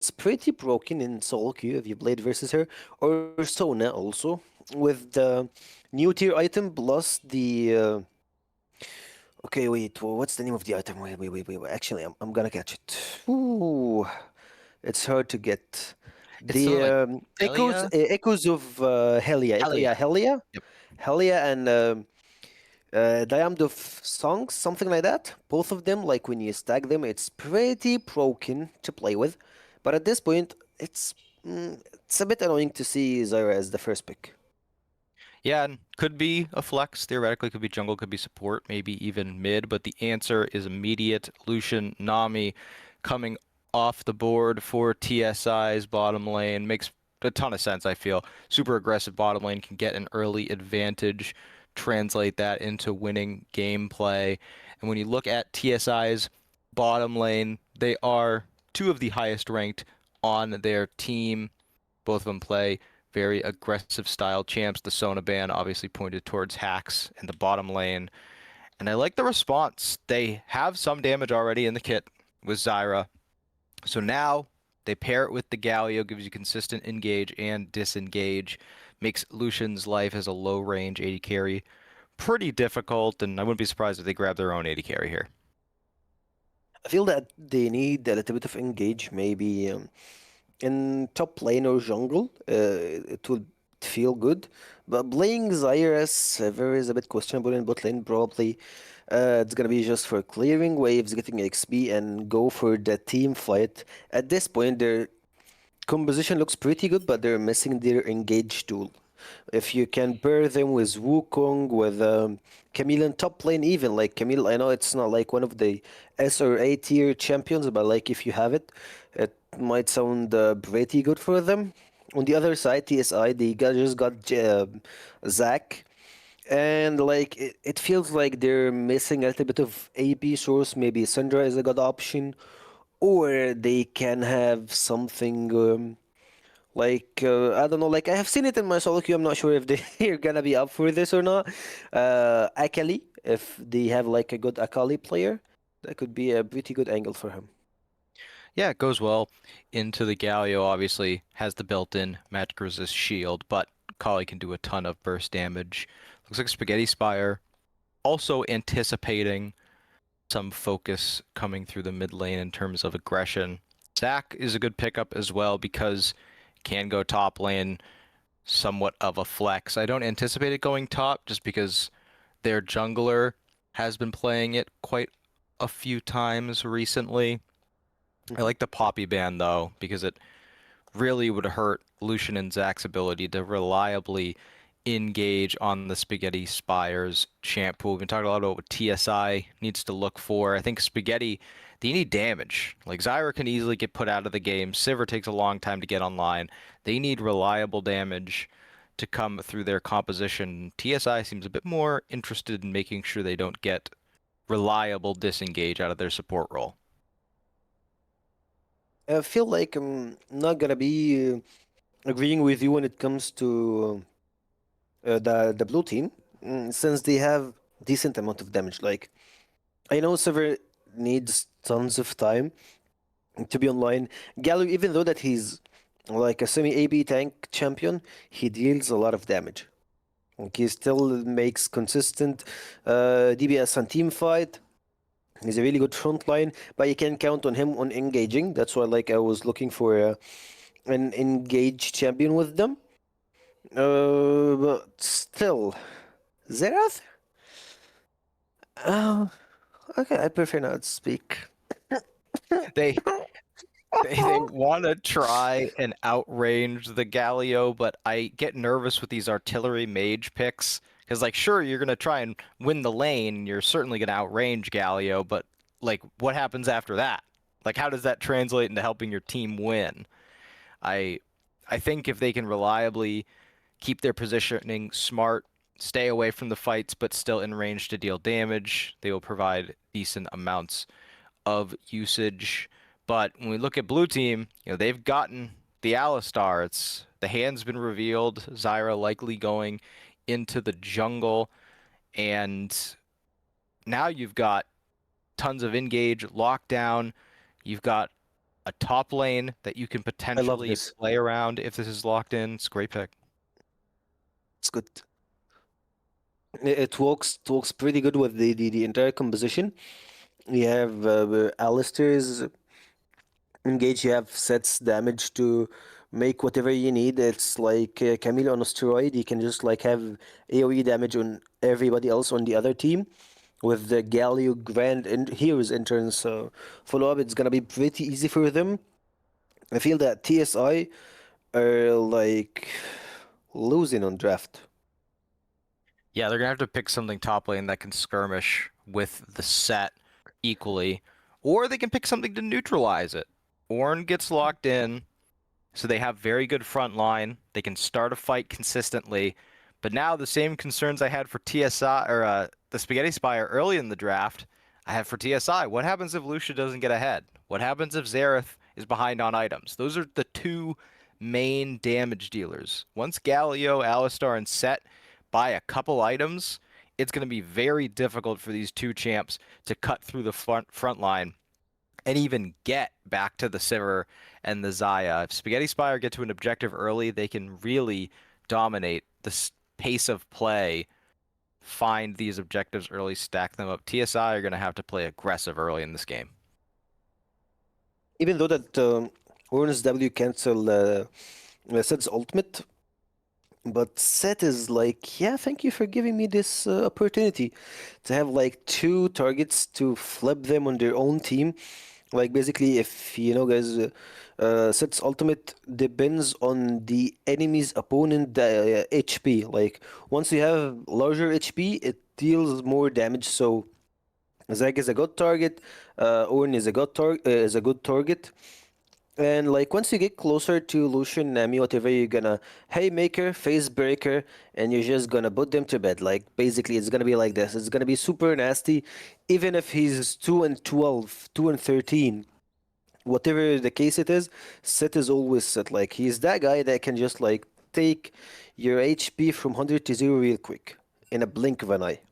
it's pretty broken in solo queue if you played versus her, or Sona also, with the new tier item plus the. Okay, wait, what's the name of the item? Wait. Actually, I'm gonna catch it. Ooh, it's hard to get. It's something The like echoes, Elia. echoes of Helia. Elia. Yeah, Helia. Yep. Helia and Diamond of Songs, something like that. Both of them, like when you stack them, it's pretty broken to play with. But at this point, it's a bit annoying to see Zyra as the first pick. Yeah, and could be a flex. Theoretically, could be jungle, could be support, maybe even mid. But the answer is immediate. Lucian, Nami coming off the board for TSI's bottom lane makes a ton of sense, I feel. Super aggressive bottom lane can get an early advantage, translate that into winning gameplay. And when you look at TSI's bottom lane, they are two of the highest ranked on their team. Both of them play very aggressive style champs. The Sona ban obviously pointed towards hacks in the bottom lane. And I like the response. They have some damage already in the kit with Zyra. So now they pair it with the Galio, gives you consistent engage and disengage. Makes Lucian's life as a low range AD carry pretty difficult, and I wouldn't be surprised if they grab their own AD carry here. I feel that they need a little bit of engage, maybe in top lane or jungle. It would feel good. But playing Zyras Ever is a bit questionable in bot lane, probably. It's gonna be just for clearing waves, getting XP, and go for the team fight. At this point, their composition looks pretty good, but they're missing their engage tool. If you can pair them with Wukong, with Camille in top lane, even like Camille, I know it's not like one of the S or A tier champions, but like if you have it, it might sound pretty good for them. On the other side, TSI, just got Zac, and like it feels like they're missing a little bit of AP source. Maybe Syndra is a good option, or they can have something. Like I don't know, like I have seen it in my solo queue. I'm not sure if they're gonna be up for this or not. Akali, if they have like a good Akali player, that could be a pretty good angle for him. Yeah, it goes well into the Galio, obviously has the built-in magic resist shield, but Kali can do a ton of burst damage. Looks like Spaghetti Spire also anticipating some focus coming through the mid lane in terms of aggression. Zac is a good pickup as well because can go top lane, somewhat of a flex. I don't anticipate it going top just because their jungler has been playing it quite a few times recently. I Mhm. like the Poppy ban though because it really would hurt Lucian and Zac's ability to reliably engage on the Spaghetti Spires champ pool. We've been talking a lot about what TSI needs to look for. I think Spaghetti, they need damage. Like Zyra can easily get put out of the game. Sivir takes a long time to get online. They need reliable damage to come through their composition. TSI seems a bit more interested in making sure they don't get reliable disengage out of their support role. I feel like I'm not gonna be agreeing with you when it comes to the blue team, since they have decent amount of damage. Like I know Sever needs tons of time to be online. Gallo, even though that he's like a semi AB tank champion, he deals a lot of damage. Like he still makes consistent DPS and team fight. He's a really good front line, but you can count on him on engaging. That's why, like, I was looking for an engaged champion with them. But still, Zerath? Oh, okay. I prefer not to speak. They they want to try and outrange the Galio, but I get nervous with these artillery mage picks because, like, sure, you're gonna try and win the lane, you're certainly gonna outrange Galio, but like, what happens after that? Like, how does that translate into helping your team win? I I think if they can reliably keep their positioning smart, stay away from the fights, but still in range to deal damage, they will provide decent amounts of usage. But when we look at blue team, they've gotten the Alistar. It's the hand's been revealed. Zyra likely going into the jungle, and now you've got tons of engage, lockdown. You've got a top lane that you can I love potentially this. play around if this is locked in. It's a great pick. It's good. It works pretty good with the entire composition. You have Alistair's engage. You have sets damage to make whatever you need. It's like Camille on a steroid. You can just like have AoE damage on everybody else on the other team. With the Galio Grand and Heroes interns follow up, it's gonna be pretty easy for them. I feel that TSI are like losing on draft. Yeah, they're gonna have to pick something top lane that can skirmish with the set equally, or they can pick something to neutralize it. Ornn gets locked in, so they have very good front line. They can start a fight consistently. But now the same concerns I had for TSI or the Spaghetti Spire early in the draft, I have for TSI. What happens if Lucia doesn't get ahead? What happens if Xerath is behind on items? Those are the two main damage dealers. Once Galio, Alistar, and Set buy a couple items, it's going to be very difficult for these two champs to cut through the front line and even get back to the Sivir and the Xayah. If Spaghetti Spire get to an objective early, they can really dominate the pace of play, find these objectives early, stack them up. TSI are going to have to play aggressive early in this game. Even though that Ornn's W cancel Set's ultimate, but Set is like, yeah, thank you for giving me this opportunity to have like two targets to flip them on their own team. Like basically, if you know, guys, Set's ultimate depends on the enemy's opponent HP. Like once you have larger HP, it deals more damage. So Zag is a good target. Ornn is a good target. And like once you get closer to Lucian, Nami, whatever, you're gonna Haymaker, Phase Breaker, and you're just gonna put them to bed. Like basically, it's gonna be like this. It's gonna be super nasty, even if he's 2 and 12, 2 and 13. Whatever the case it is, Set is always Set. Like he's that guy that can just like take your HP from 100 to 0 real quick in a blink of an eye.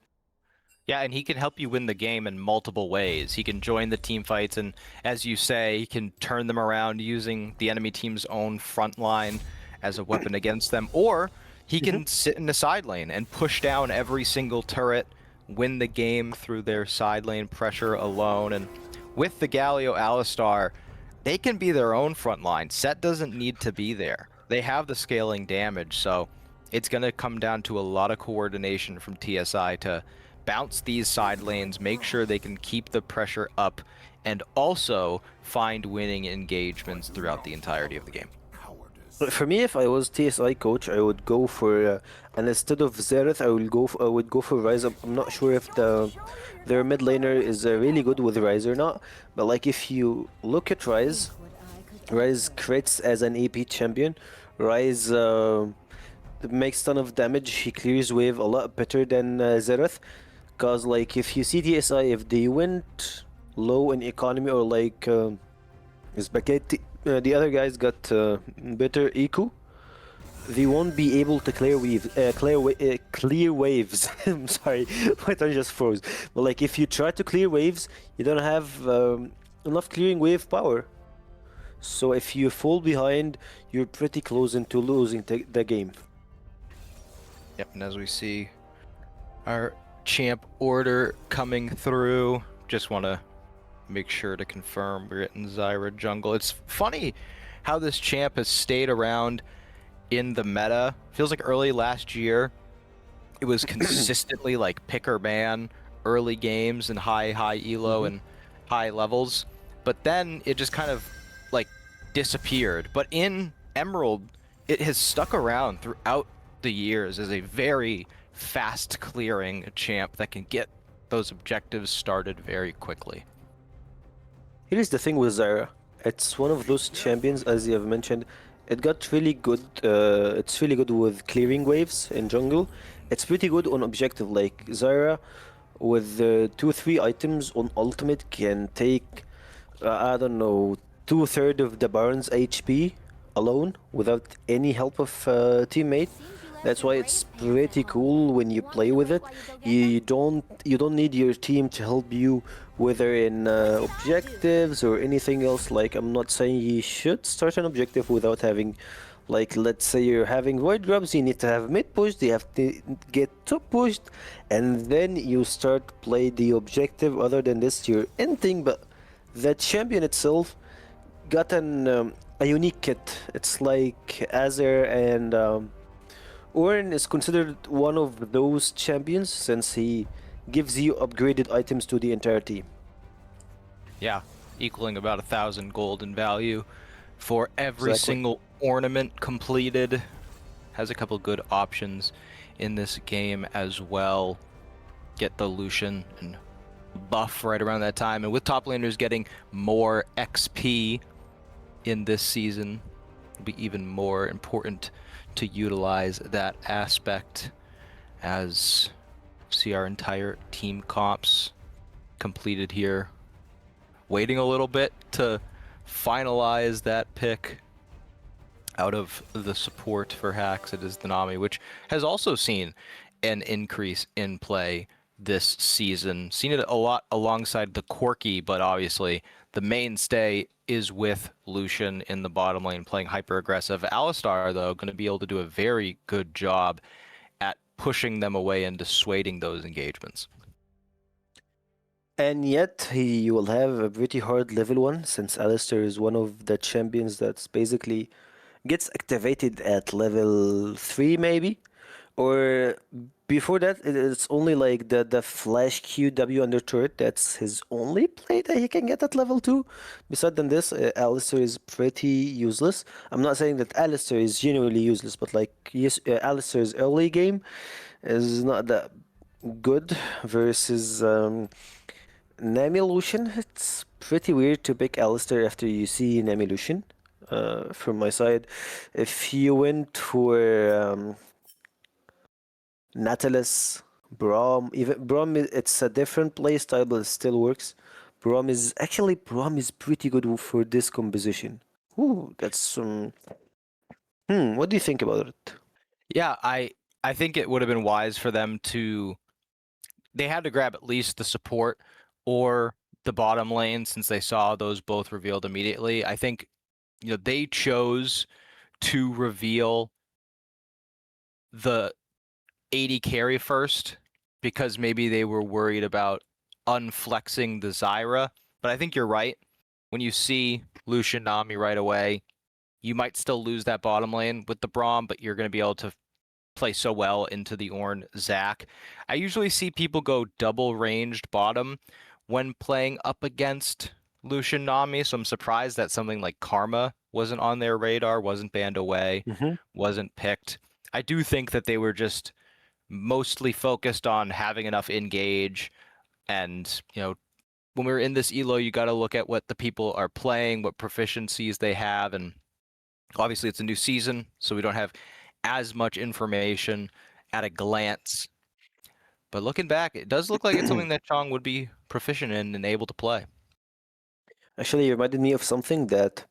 Yeah, and he can help you win the game in multiple ways. He can join the team fights, and as you say, he can turn them around using the enemy team's own front line as a weapon against them, or he can sit in the side lane and push down every single turret, win the game through their side lane pressure alone. And with the Galio Alistar, they can be their own front line. Set doesn't need to be there. They have the scaling damage, so it's going to come down to a lot of coordination from TSI to bounce these side lanes, make sure they can keep the pressure up, and also find winning engagements throughout the entirety of the game. But for me, if I was TSI coach, I would go for and instead of Xerath, I would go for Ryze. I'm not sure if their mid laner is really good with Ryze or not, but like if you look at Ryze, Ryze crits as an AP champion. Ryze makes ton of damage. He clears wave a lot better than Xerath. Cause like if you see TSI, if they went low in economy or like Spaghetti, the other guys got better eco, they won't be able to clear waves. I'm sorry, my tongue just froze. But like if you try to clear waves, you don't have enough clearing wave power. So if you fall behind, you're pretty close into losing the game. Yep, and as we see our champ order coming through, just want to make sure to confirm we're getting Zyra jungle. It's funny how this champ has stayed around in the meta. Feels like early last year it was consistently like pick or ban early games and high elo and high levels, but then it just kind of like disappeared. But in Emerald, it has stuck around throughout the years as a very fast clearing champ that can get those objectives started very quickly. Here's the thing with Zyra. It's one of those champions, as you have mentioned. It got really good. It's really good with clearing waves in jungle. It's pretty good on objective. Like Zyra, with 2-3 items on ultimate, can take I don't know, 2/3 of the Baron's HP alone without any help of teammate. That's why it's pretty cool when you play with it. You don't need your team to help you whether in objectives or anything else. Like, I'm not saying you should start an objective without having, like, let's say you're having void grubs, you need to have mid pushed, you have to get top pushed, and then you start play the objective. Other than this, you're ending. But the champion itself got a unique kit. It's like Azer and Orin is considered one of those champions since he gives you upgraded items to the entire team. Yeah, equaling about 1,000 gold in value for every Exactly. single ornament completed. Has a couple good options in this game as well. Get the Lucian and buff right around that time, and with top laners getting more XP in this season, it'll be even more important to utilize that aspect as see our entire team comps completed here. Waiting a little bit to finalize that pick out of the support for hacks. It is the Nami, which has also seen an increase in play this season. Seen it a lot alongside the Corki, but obviously the mainstay is with Lucian in the bottom lane playing hyper aggressive. Alistar, though, going to be able to do a very good job at pushing them away and dissuading those engagements. And yet, he will have a pretty hard level 1 since Alistair is one of the champions that's basically gets activated at level 3 maybe. Or before that, it's only like the flash QW under turret. That's his only play that he can get at level 2. Besides than this, Alistair is pretty useless. I'm not saying that Alistair is genuinely useless, but like, yes, Alistair's early game is not that good versus Nami Lucian. It's pretty weird to pick Alistair after you see Nami Lucian. From my side, if you went for Nautilus, Braum, even Braum, it's a different play style, but it still works. Braum is pretty good for this composition. Ooh, that's what do you think about it? Yeah, I think it would have been wise for them to. They had to grab at least the support or the bottom lane since they saw those both revealed immediately. I think, they chose to reveal the 80 carry first because maybe they were worried about unflexing the Zyra. But I think you're right. When you see Lucian Nami right away, you might still lose that bottom lane with the Braum, but you're going to be able to play so well into the Ornn Zac. I usually see people go double ranged bottom when playing up against Lucian Nami, so I'm surprised that something like Karma wasn't on their radar, wasn't banned away, wasn't picked. I do think that they were just mostly focused on having enough engage, and when we're in this elo, you got to look at what the people are playing, what proficiencies they have, and obviously it's a new season, so we don't have as much information at a glance. But looking back, it does look like it's something that Chong would be proficient in and able to play. Actually, it reminded me of something that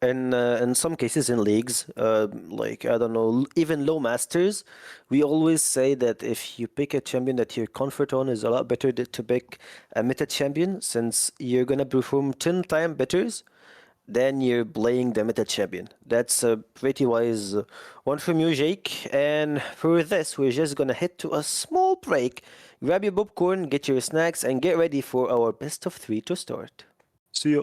in some cases in leagues, like, I don't know, even low masters, we always say that if you pick a champion that you're comfort on, is a lot better to pick a meta champion since you're gonna perform 10 times better than you're playing the meta champion. That's a pretty wise one from you, Jake. And for this, we're just gonna head to a small break. Grab your popcorn, get your snacks, and get ready for our best of 3 to start. See ya.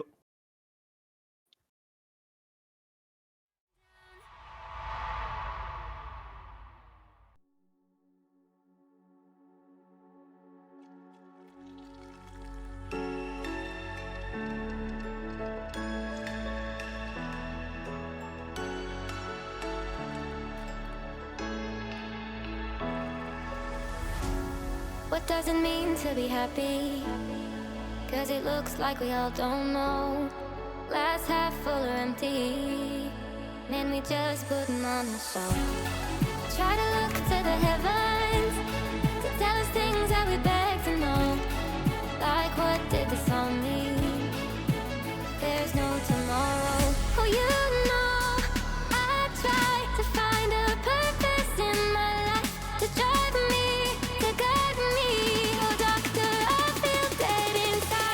What does it mean to be happy? Cause it looks like we all don't know. Glass half full or empty. Man, we just putting on a show. Try to look to the heavens to tell us things that we beg to know. Like, what did the song mean? There's no tomorrow. Oh, you know, I try to find a purpose in my life to drive me, to guide me. Oh, doctor, I feel dead inside.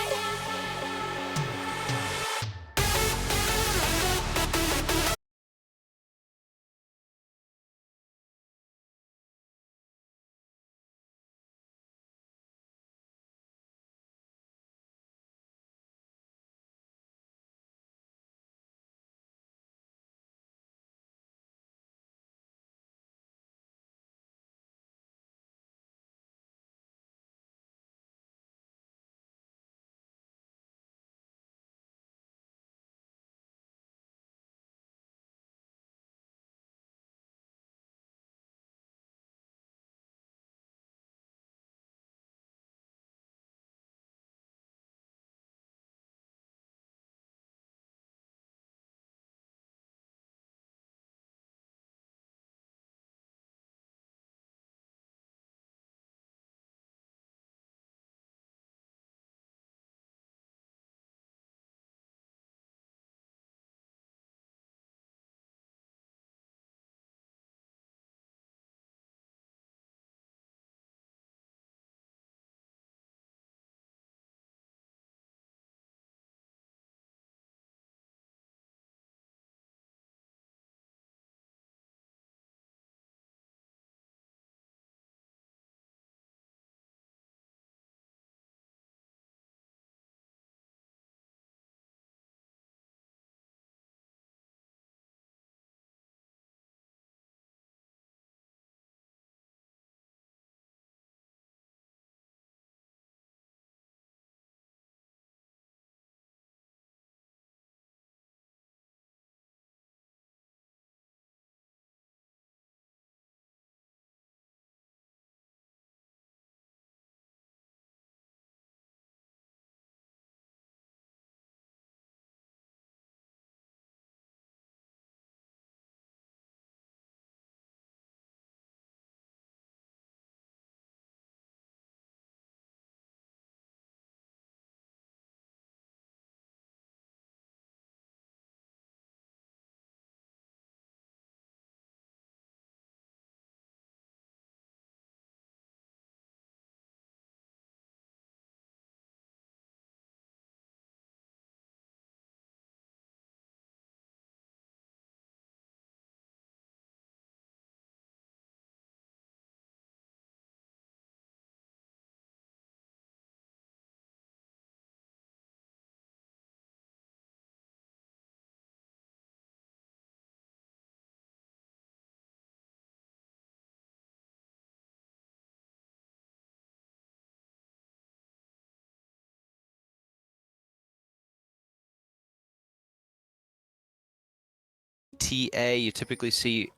TA, you typically see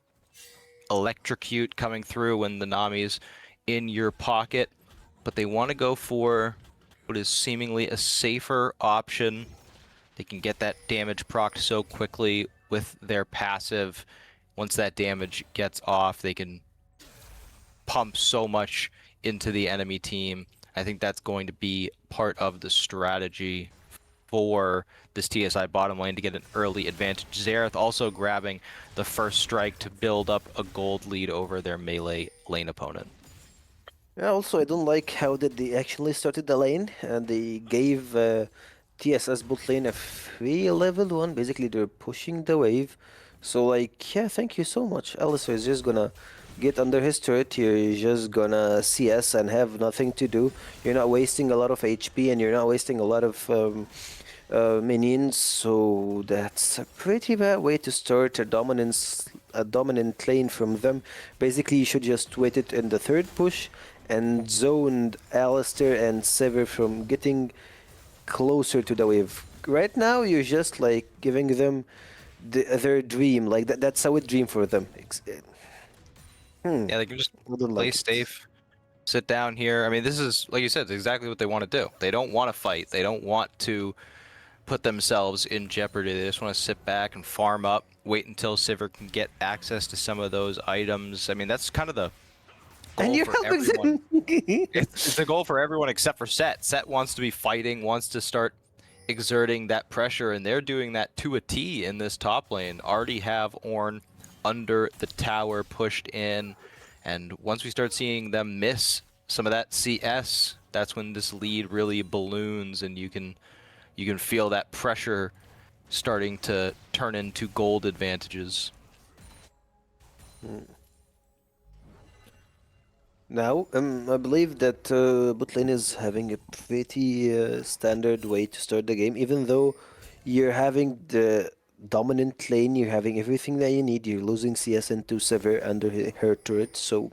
electrocute coming through when the Nami's in your pocket, but they want to go for what is seemingly a safer option. They can get that damage procced so quickly with their passive. Once that damage gets off, they can pump so much into the enemy team. I think that's going to be part of the strategy for this TSI bottom lane to get an early advantage. Xerath also grabbing the first strike to build up a gold lead over their melee lane opponent. Yeah, also, I don't like how did they actually started the lane, and they gave TSS bot lane a free level 1. Basically, they're pushing the wave. So, like, yeah, thank you so much. Alistair is just gonna get under his turret. You're just gonna CS and have nothing to do. You're not wasting a lot of HP, and you're not wasting a lot of minions. So that's a pretty bad way to start a dominant lane from them. Basically, you should just wait it in the third push and zoned Alistair and Sever from getting closer to the wave. Right now, you're just like giving them their dream. Like that's a wet dream for them. Yeah, they can just I don't play like it. safe, sit down here. I mean, this is, like you said, it's exactly what they want to do. They don't want to fight. They don't want to put themselves in jeopardy. They just want to sit back and farm up, wait until Sivir can get access to some of those items. I mean, that's kind of the And goal you're for helping everyone. them. It's the goal for everyone except for Set. Set wants to be fighting, wants to start exerting that pressure, and they're doing that to a T in this top lane. Already have Ornn under the tower pushed in, and once we start seeing them miss some of that CS, that's when this lead really balloons, and you can feel that pressure starting to turn into gold advantages. Now, I believe that bot lane is having a pretty standard way to start the game. Even though you're having the dominant lane, you're having everything that you need. You're losing CS into Sever under her turret, so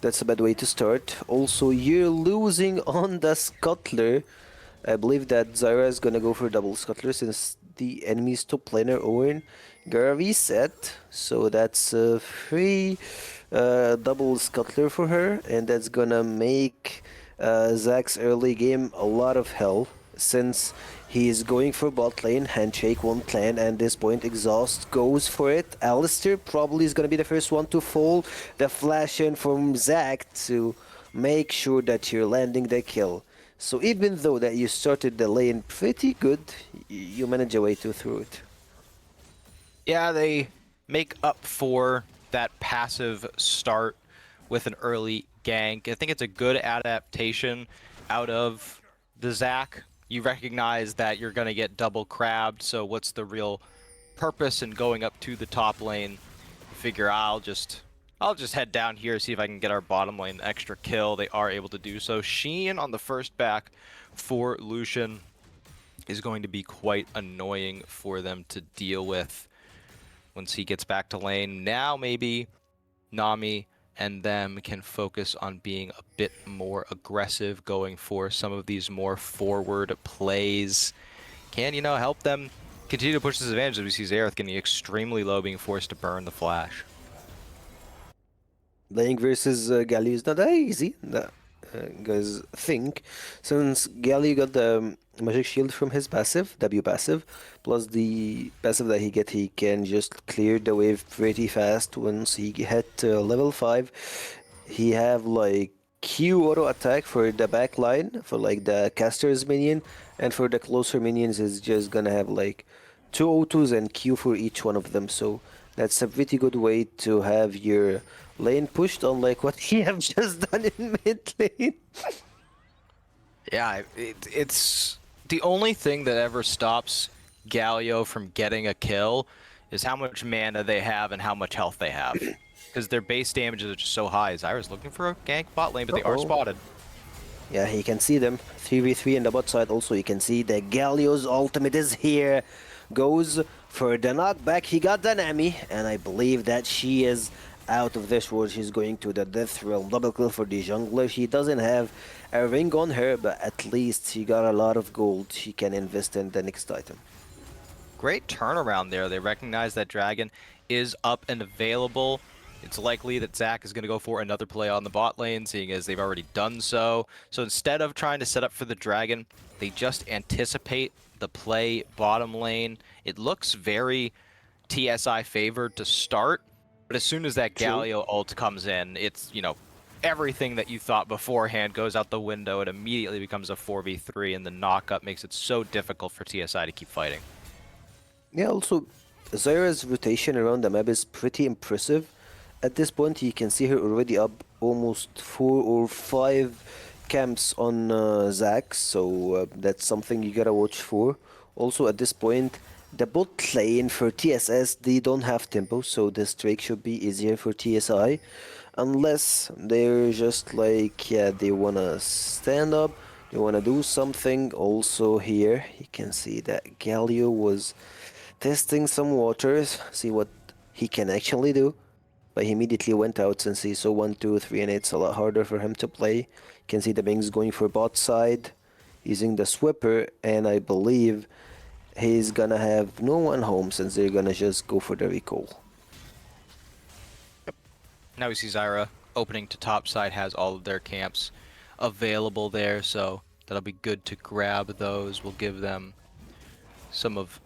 that's a bad way to start. Also, you're losing on the Scuttler. I believe that Zyra is gonna go for double Scuttler since the enemy's top laner Owen got reset. So that's a free double Scuttler for her, and that's gonna make Zack's early game a lot of hell since he's going for bot lane, handshake won't land, and this point exhaust goes for it. Alistair probably is gonna be the first one to fall. The flash in from Zack to make sure that you're landing the kill. So even though that you started the lane pretty good, you manage a way to through it. Yeah, they make up for that passive start with an early gank. I think it's a good adaptation out of the Zac. You recognize that you're going to get double crabbed, so what's the real purpose in going up to the top lane? You figure I'll just head down here, see if I can get our bottom lane extra kill. They are able to do so. Sheen on the first back for Lucian is going to be quite annoying for them to deal with once he gets back to lane. Now maybe Nami and them can focus on being a bit more aggressive, going for some of these more forward plays. Can, help them continue to push this advantage as we see Xerath getting extremely low, being forced to burn the flash. Playing versus Galio is not that easy, guys think, since Galio got the magic shield from his passive, W passive, plus the passive that he can just clear the wave pretty fast once he hit level 5. He have like Q auto attack for the back line, for like the caster's minion, and for the closer minions is just gonna have like 2 autos and Q for each one of them, so that's a pretty good way to have your lane pushed, unlike what he have just done in mid lane. Yeah, it's the only thing that ever stops Galio from getting a kill is how much mana they have and how much health they have. Because their base damages are just so high. Zyra's looking for a gank bot lane, but they are spotted. Yeah, he can see them. 3v3 in the bot side. Also, you can see that Galio's ultimate is here. Goes for the knockback. He got the Nami, and I believe that she is out of this world. She's going to the death realm. Double kill for the jungler. She doesn't have a ring on her, but at least she got a lot of gold she can invest in the next item. great turnaround there. They recognize that Dragon is up and available. It's likely that Zach is going to go for another play on the bot lane, seeing as they've already done so. So instead of trying to set up for the Dragon, they just anticipate the play bottom lane. It looks very TSI favored to start, but as soon as that True. Galio ult comes in, it's, you know, everything that you thought beforehand goes out the window. It immediately becomes a 4v3, and the knock-up makes it so difficult for TSI to keep fighting. Yeah, also, Zyra's rotation around the map is pretty impressive. At this point, you can see her already up almost 4 or 5 camps on Zac, so that's something you gotta watch for. Also, at this point, the bot lane for TSS, they don't have tempo, so this Drake should be easier for TSI. Unless they're just like, yeah, they wanna stand up, they wanna do something. Also here, you can see that Galio was testing some waters, see what he can actually do. But he immediately went out since he saw 1, 2, 3, and it's a lot harder for him to play. You can see the Bing's going for bot side, using the Swipper, and I believe he's gonna have no one home since they're gonna just go for the recall. Now we see Zyra opening to top side, has all of their camps available there, so that'll be good to grab those. We'll give them some of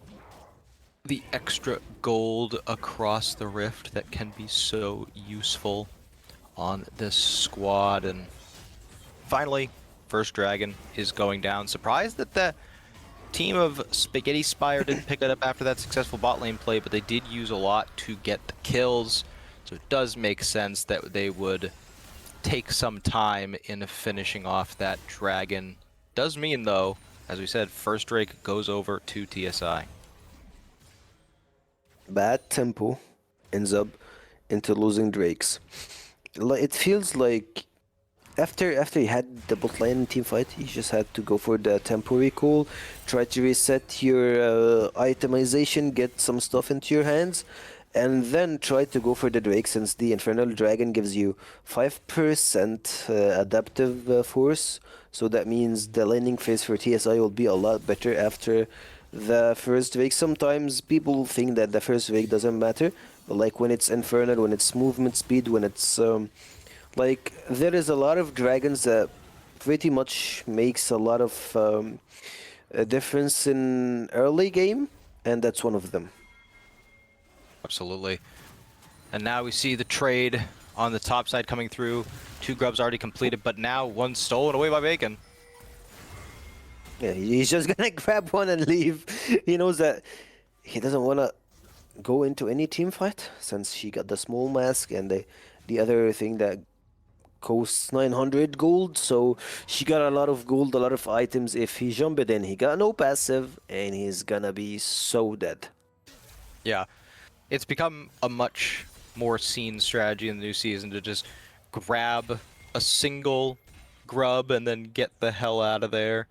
the extra gold across the rift that can be so useful on this squad. And finally, first Dragon is going down. Surprised that the team of Spaghetti Spire didn't pick it up after that successful bot lane play, but they did use a lot to get the kills, so it does make sense that they would take some time in finishing off that Dragon. Does mean, though, as we said, first Drake goes over to TSI. Bad tempo ends up into losing Drakes. It feels like after he had the bot lane team fight, he just had to go for the tempo recall, try to reset your itemization, get some stuff into your hands, and then try to go for the Drake, since the Infernal Dragon gives you 5% adaptive force. So that means the landing phase for TSI will be a lot better after the first Drake. Sometimes people think that the first Drake doesn't matter, but like when it's Infernal, when it's movement speed, when it's like there is a lot of dragons that pretty much makes a lot of a difference in early game, and that's one of them. Absolutely. And now we see the trade on the top side coming through. 2 grubs already completed, but now 1 stolen away by Bacon. Yeah, he's just gonna grab one and leave. He knows that he doesn't wanna go into any team fight since she got the small mask and the other thing that costs 900 gold. So she got a lot of gold, a lot of items. If he jumped in, he got no passive, and he's gonna be so dead. Yeah. It's become a much more seen strategy in the new season to just grab a single grub and then get the hell out of there,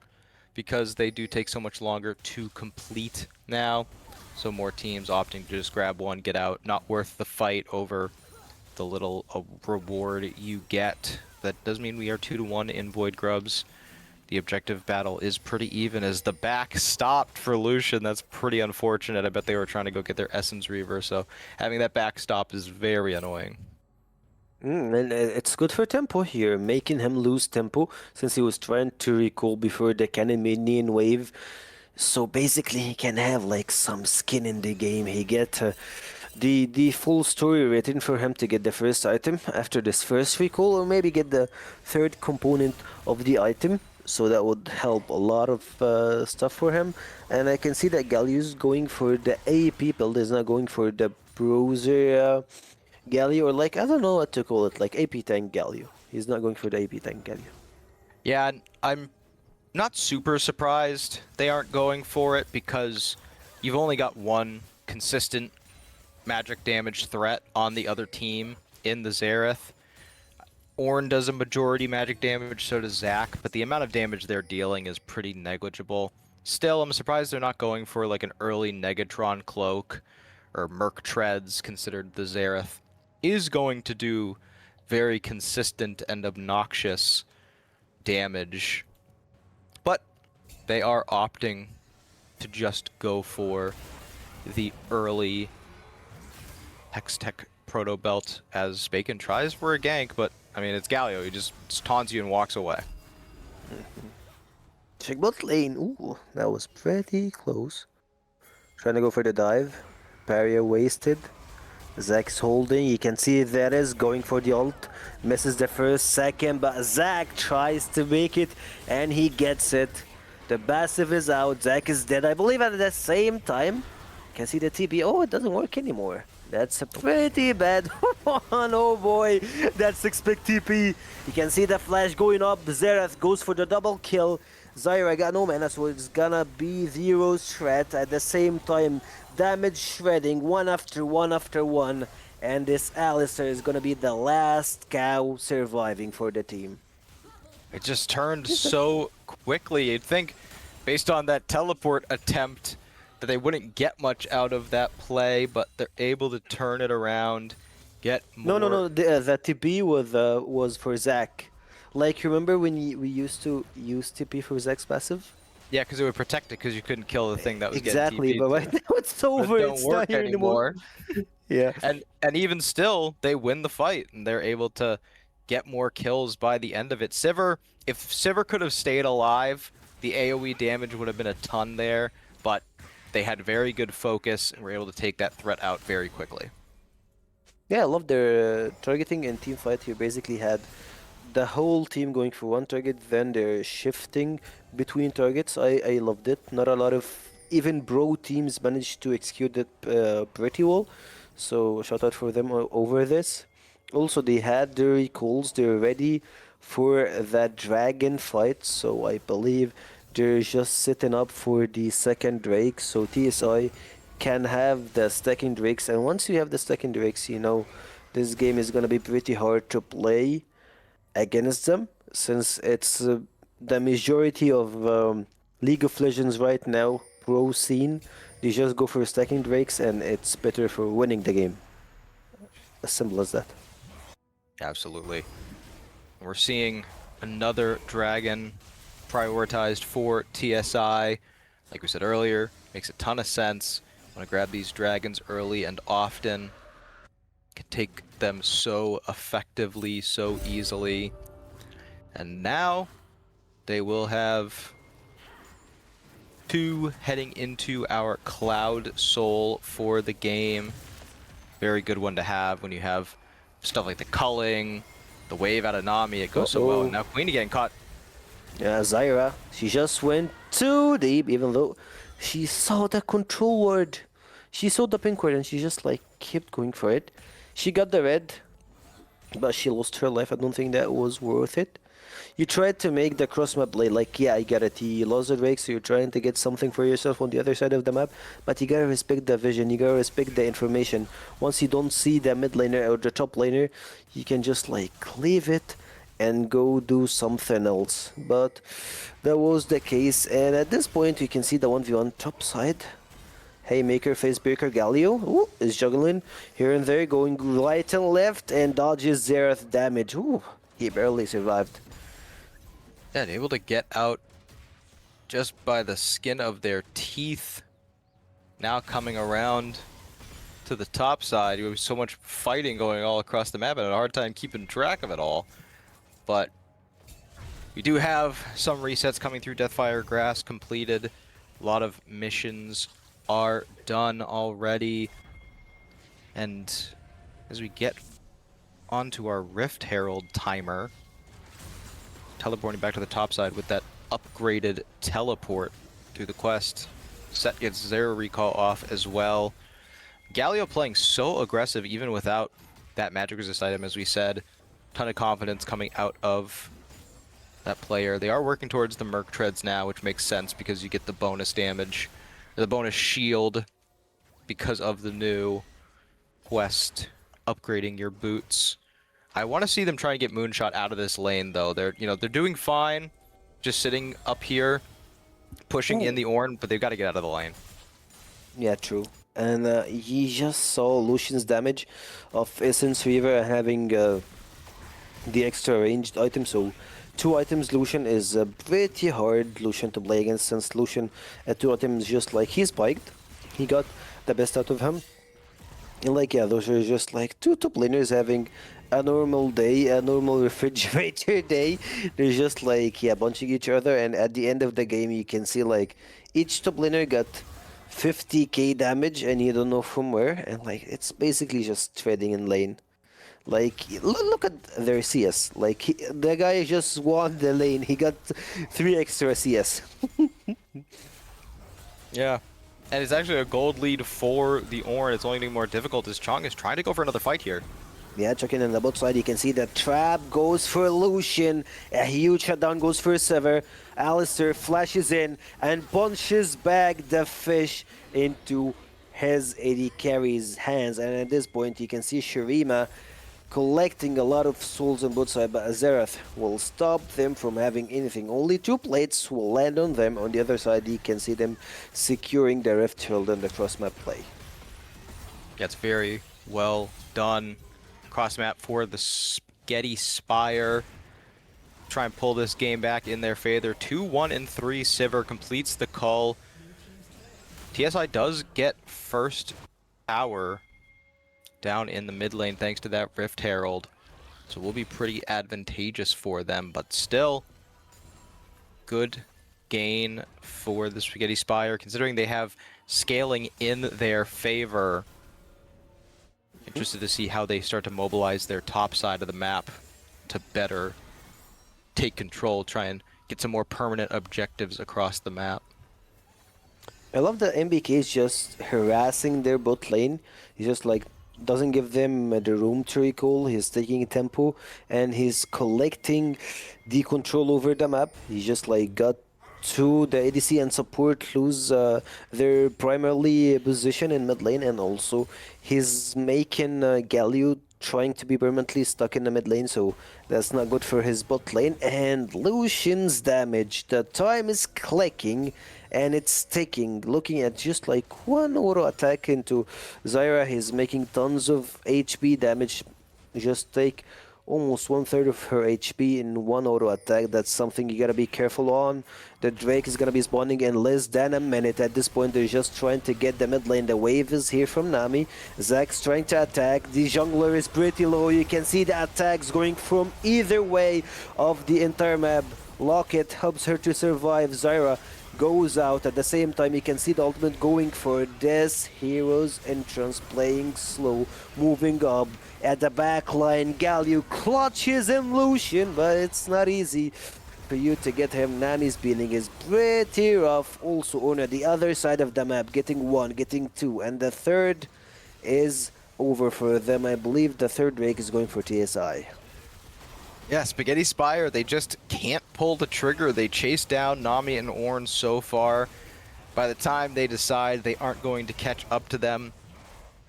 because they do take so much longer to complete now. So more teams opting to just grab one, get out, not worth the fight over the little reward you get. That does mean we are 2-1 in Void Grubs. The objective battle is pretty even as the back stopped for Lucian. That's pretty unfortunate. I bet they were trying to go get their Essence Reaver, so having that back stop is very annoying. And it's good for tempo here, making him lose tempo since he was trying to recall before the cannon minion wave. So basically he can have like some skin in the game. He get the full story written for him to get the first item after this first recall, or maybe get the third component of the item. So that would help a lot of stuff for him. And I can see that Galio's going for the AP build, is not going for the browser Galio, or like, I don't know what to call it, like AP tank Galio. He's not going for the AP tank Galio. Yeah, I'm not super surprised they aren't going for it, because you've only got one consistent magic damage threat on the other team in the Xerath. Ornn does a majority magic damage, so does Zac, but the amount of damage they're dealing is pretty negligible. Still, I'm surprised they're not going for like an early Negatron Cloak or Merc Treads, considered the Xerath is going to do very consistent and obnoxious damage. But they are opting to just go for the early Hextech Proto Belt as Bacon tries for a gank, but I mean, it's Galio. He just taunts you and walks away. Check bot lane. Ooh, that was pretty close. Trying to go for the dive. Barrier wasted. Zack's holding. You can see that is going for the ult. Misses the first second, but Zack tries to make it and he gets it. The passive is out. Zack is dead. I believe at the same time. You can see the TP. Oh, it doesn't work anymore. That's a pretty bad one. Oh boy. That's 6-pick TP. You can see the flash going up. Xerath goes for the double kill. Zyra got no mana, so it's gonna be Zero's threat at the same time. Damage shredding one after one after one. And this Alistar is gonna be the last cow surviving for the team. It just turned so quickly. You'd think, based on that teleport attempt, that they wouldn't get much out of that play, but they're able to turn it around, get more... No. The TP was for Zack. Like, remember when we used to use TP for Zack's passive? Yeah, because it would protect it, because you couldn't kill the thing that was exactly, getting but TP'd. right now it's over. It don't It's work not here anymore. Yeah. And even still, they win the fight, and they're able to get more kills by the end of it. Sivir, if Sivir could have stayed alive, the AoE damage would have been a ton there, but they had very good focus and were able to take that threat out very quickly. Yeah, I love their targeting and team fight. You basically had the whole team going for one target, then they're shifting between targets. I loved it. Not a lot of even bro teams managed to execute it pretty well. So shout out for them over this. Also, they had their recalls. They're ready for that dragon fight. So I believe they're just sitting up for the second Drake. So TSI can have the stacking Drakes. And once you have the stacking Drakes, you know this game is going to be pretty hard to play against them, since it's the majority of League of Legends right now, pro scene, they just go for stacking Drakes and it's better for winning the game. As simple as that. Absolutely. We're seeing another dragon prioritized for TSI. Like we said earlier, makes a ton of sense. Want to grab these dragons early and often. Can take them so effectively, so easily. And now they will have 2 heading into our Cloud Soul for the game. Very good one to have when you have stuff like the culling, the wave out of Nami. It goes so well. And now Queenie getting caught. Yeah, Zyra, she just went too deep, even though she saw the control word. She saw the pink word and she just like kept going for it. She got the red, but she lost her life. I don't think that was worth it. You tried to make the cross map play like, yeah, I get it. You lost the Drake, so you're trying to get something for yourself on the other side of the map. But you gotta respect the vision. You gotta respect the information. Once you don't see the mid laner or the top laner, you can just like leave it and go do something else. But that was the case. And at this point, you can see the 1v1 top side. Haymaker, Facebreaker, Galio ooh, is juggling here and there, going right and left, and dodges Xerath damage. Ooh, he barely survived. Yeah, and able to get out just by the skin of their teeth. Now coming around to the top side. There was so much fighting going all across the map, and I had a hard time keeping track of it all. But we do have some resets coming through. Deathfire Grass completed. A lot of missions are done already. And as we get onto our Rift Herald timer, teleporting back to the top side with that upgraded teleport through the quest. Set gets Zero Recall off as well. Galio playing so aggressive even without that magic resist item, as we said. Ton of confidence coming out of that player. They are working towards the Merc Treads now, which makes sense because you get the bonus damage, or the bonus shield because of the new quest upgrading your boots. I want to see them try and get Moonshot out of this lane though. They're doing fine just sitting up here pushing in the Ornn, but they've got to get out of the lane. Yeah, true. And he just saw Lucian's damage of Essence Weaver having the extra ranged item, so 2 items Lucian is pretty hard Lucian to play against, since Lucian at 2 items just like he spiked. He got the best out of him. And like, yeah, those are just like two top laners having a normal day, a normal refrigerator day. They're just like, yeah, bunching each other, and at the end of the game, you can see like each top laner got 50k damage, and you don't know from where, and like it's basically just trading in lane. Like, look at their CS. Like, the guy just won the lane. He got 3 extra CS. Yeah. And it's actually a gold lead for the Ornn. It's only getting more difficult as Chong is trying to go for another fight here. Yeah, checking in the bot side, you can see the trap goes for Lucian. A huge shutdown goes for Sever. Alistair flashes in and punches back the fish into his AD carry's hands. And at this point, you can see Shurima collecting a lot of souls on both sides, but Azerath will stop them from having anything. Only 2 plates will land on them. On the other side, you can see them securing the Rift Herald and the cross-map play. Yeah, it's very well done. Cross map for the Spaghetti Spire. Try and pull this game back in their favor. 2-1 and 3. Sivir completes the call. TSI does get first power down in the mid lane thanks to that Rift Herald. So will be pretty advantageous for them, but still good gain for the Spaghetti Spire considering they have scaling in their favor. Interested to see how they start to mobilize their top side of the map to better take control, try and get some more permanent objectives across the map. I love that MBK is just harassing their bot lane. He's just like doesn't give them the room to recall. He's taking tempo and he's collecting the control over the map. He just like got to the ADC and support lose their primarily position in mid lane, and also he's making Galio trying to be permanently stuck in the mid lane, so that's not good for his bot lane. And Lucian's damage, the time is clicking and it's ticking. Looking at just like one auto attack into Zyra, he's making tons of HP damage. Just take almost 1/3 of her HP in one auto attack. That's something you gotta be careful on. The Drake is gonna be spawning in less than a minute. At this point, they're just trying to get the mid lane. The wave is here from Nami. Zack's trying to attack. The jungler is pretty low. You can see the attacks going from either way of the entire map. Locket helps her to survive. Zyra goes out. At the same time, you can see the ultimate going for this hero's entrance, playing slow, moving up. At the back line, Galio clutches in Lucian, but it's not easy for you to get him. Nami's beating is pretty rough. Also on the other side of the map, getting 1, getting 2, and the third is over for them. I believe the third rake is going for TSI. Yeah, Spaghetti Spire, they just can't pull the trigger. They chase down Nami and Ornn so far. By the time they decide they aren't going to catch up to them,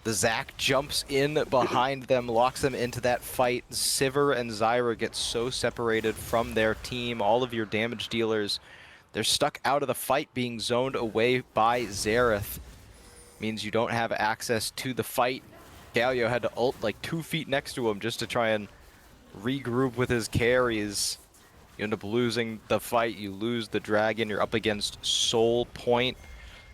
the Zac jumps in behind them, locks them into that fight. Sivir and Zyra get so separated from their team. All of your damage dealers, they're stuck out of the fight, being zoned away by Xerath. Means you don't have access to the fight. Galio had to ult like 2 feet next to him just to try and regroup with his carries. You end up losing the fight, you lose the dragon, you're up against Soul Point.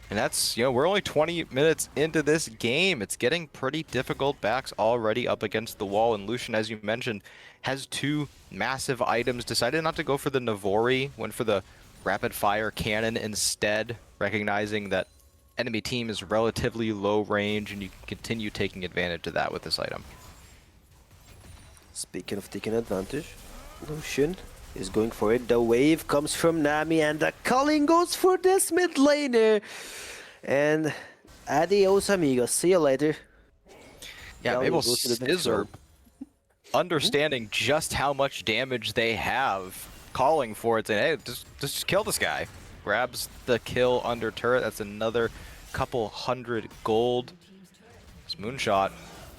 And that's, we're only 20 minutes into this game. It's getting pretty difficult. Back's already up against the wall, and Lucian, as you mentioned, has 2 massive items. Decided not to go for the Navori, went for the rapid fire cannon instead, recognizing that enemy team is relatively low range, and you can continue taking advantage of that with this item. Speaking of taking advantage, Lucian is going for it. The wave comes from Nami and the culling goes for this mid laner. And adios amigos, see you later. Yeah, Galio Mabel goes to the next Scissor, round. understanding just how much damage they have, calling for it, saying, hey, just kill this guy. Grabs the kill under turret. That's another couple hundred gold. This Moonshot,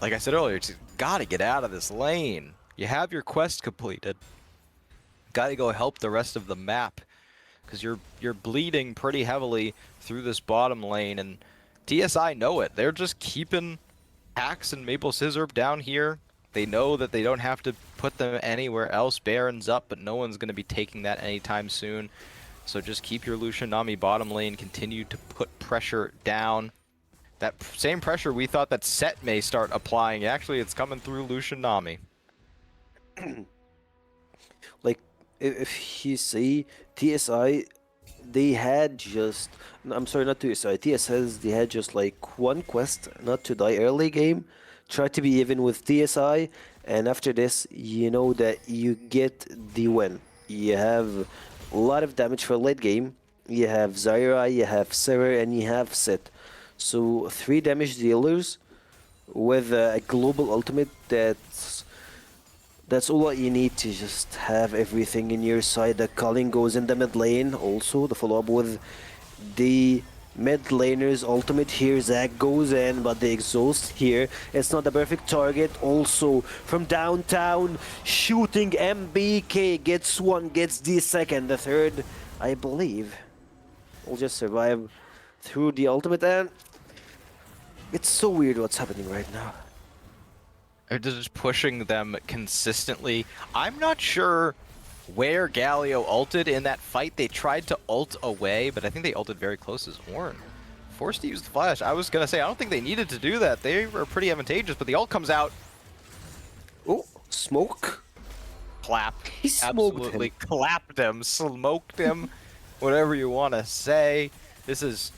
like I said earlier, it's gotta get out of this lane. You have your quest completed. Gotta go help the rest of the map, because you're bleeding pretty heavily through this bottom lane, and TSI know it. They're just keeping Axe and Maple Scissor down here. They know that they don't have to put them anywhere else. Baron's up, but no one's going to be taking that anytime soon. So just keep your Lucian Nami bottom lane, continue to put pressure down. that same pressure we thought that Set may start applying. Actually, it's coming through Lucian Nami. Like, if you see TSI, they had just, I'm sorry, not TSI, TSS, they had just like one quest, not to die early game, try to be even with TSI, and after this, you know that you get the win. You have a lot of damage for late game, you have Zyra, you have Sever, and you have Set. So, 3 damage dealers with a global ultimate that's all that you need to just have everything in your side. The culling goes in the mid lane. Also, the follow-up with the mid laner's ultimate here. Zac goes in, but the exhaust here, it's not the perfect target. Also, from downtown, shooting MBK gets one, gets the second, the third, I believe, will just survive through the ultimate. And it's so weird what's happening right now. They're just pushing them consistently. I'm not sure where Galio ulted in that fight. They tried to ult away, but I think they ulted very close as Ornn. Forced to use the flash. I was going to say, I don't think they needed to do that. They were pretty advantageous, but the ult comes out. Oh, smoke. Clap. He smoked Absolutely him. clapped him, smoked him, whatever you want to say. This is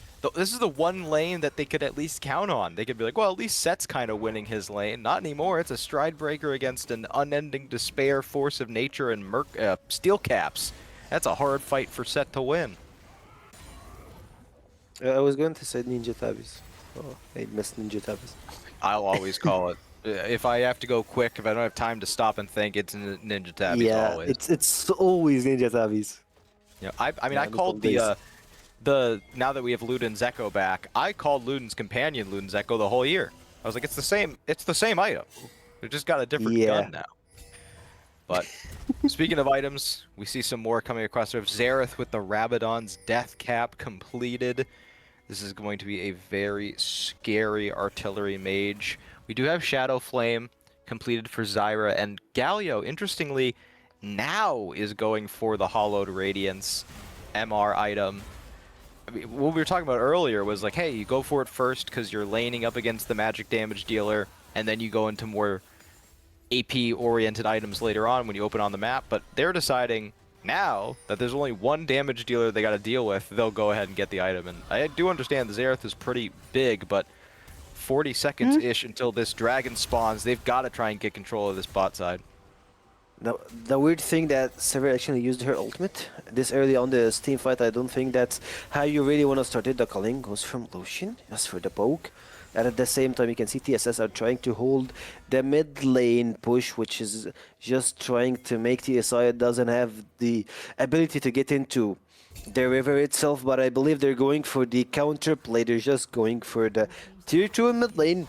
the one lane that they could at least count on. They could be like, well, at least Set's kind of winning his lane. Not anymore. It's a stride breaker against an unending despair, force of nature, and steel caps. That's a hard fight for Set to win. I was going to say Ninja Tabis. Oh, I missed Ninja Tabis. I'll always call it. If I have to go quick, if I don't have time to stop and think, it's Ninja Tabbies Yeah, always. it's always Ninja Tabis. Yeah, I mean, Yeah, I called now that we have Luden's Echo back, I called Luden's companion Luden's Echo the whole year. I was like, it's the same item. We just got a different gun now. But speaking of items, we see some more coming across. We have Xerath with the Rabadon's Death Cap completed. This is going to be a very scary artillery mage. We do have Shadow Flame completed for Zyra, and Galio, interestingly, now is going for the Hollowed Radiance MR item. I mean, what we were talking about earlier was like, hey, you go for it first because you're laning up against the magic damage dealer, and then you go into more AP-oriented items later on when you open on the map. But they're deciding now that there's only one damage dealer they got to deal with, they'll go ahead and get the item. And I do understand the Xerath is pretty big, but 40 seconds-ish until this dragon spawns, they've got to try and get control of this bot side. Now, the weird thing that Sever actually used her ultimate this early on the Steam fight, I don't think that's how you really want to start it. The culling goes from Lucian, just for the poke. And at the same time, you can see TSS are trying to hold the mid lane push, which is just trying to make TSI doesn't have the ability to get into the river itself. But I believe they're going for the counter play. They're just going for the tier 2 in mid lane.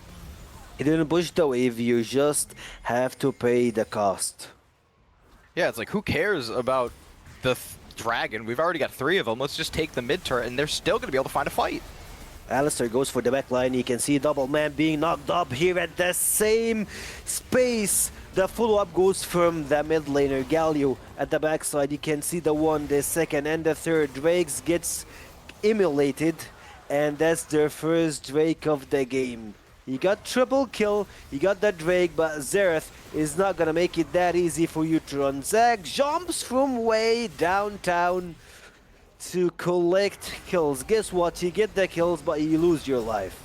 You didn't push the wave, you just have to pay the cost. Yeah, it's like, who cares about the dragon? We've already got 3 of them. Let's just take the mid turret, and they're still going to be able to find a fight. Alistair goes for the back line. You can see double man being knocked up here at the same space. The follow-up goes from the mid laner, Galio, at the backside. You can see the 1, the 2nd, and the 3rd. Drakes gets immolated, and that's their first Drake of the game. You got triple kill, you got the Drake, but Xerath is not gonna make it that easy for you to run. Zac jumps from way downtown to collect kills. Guess what? You get the kills, but you lose your life.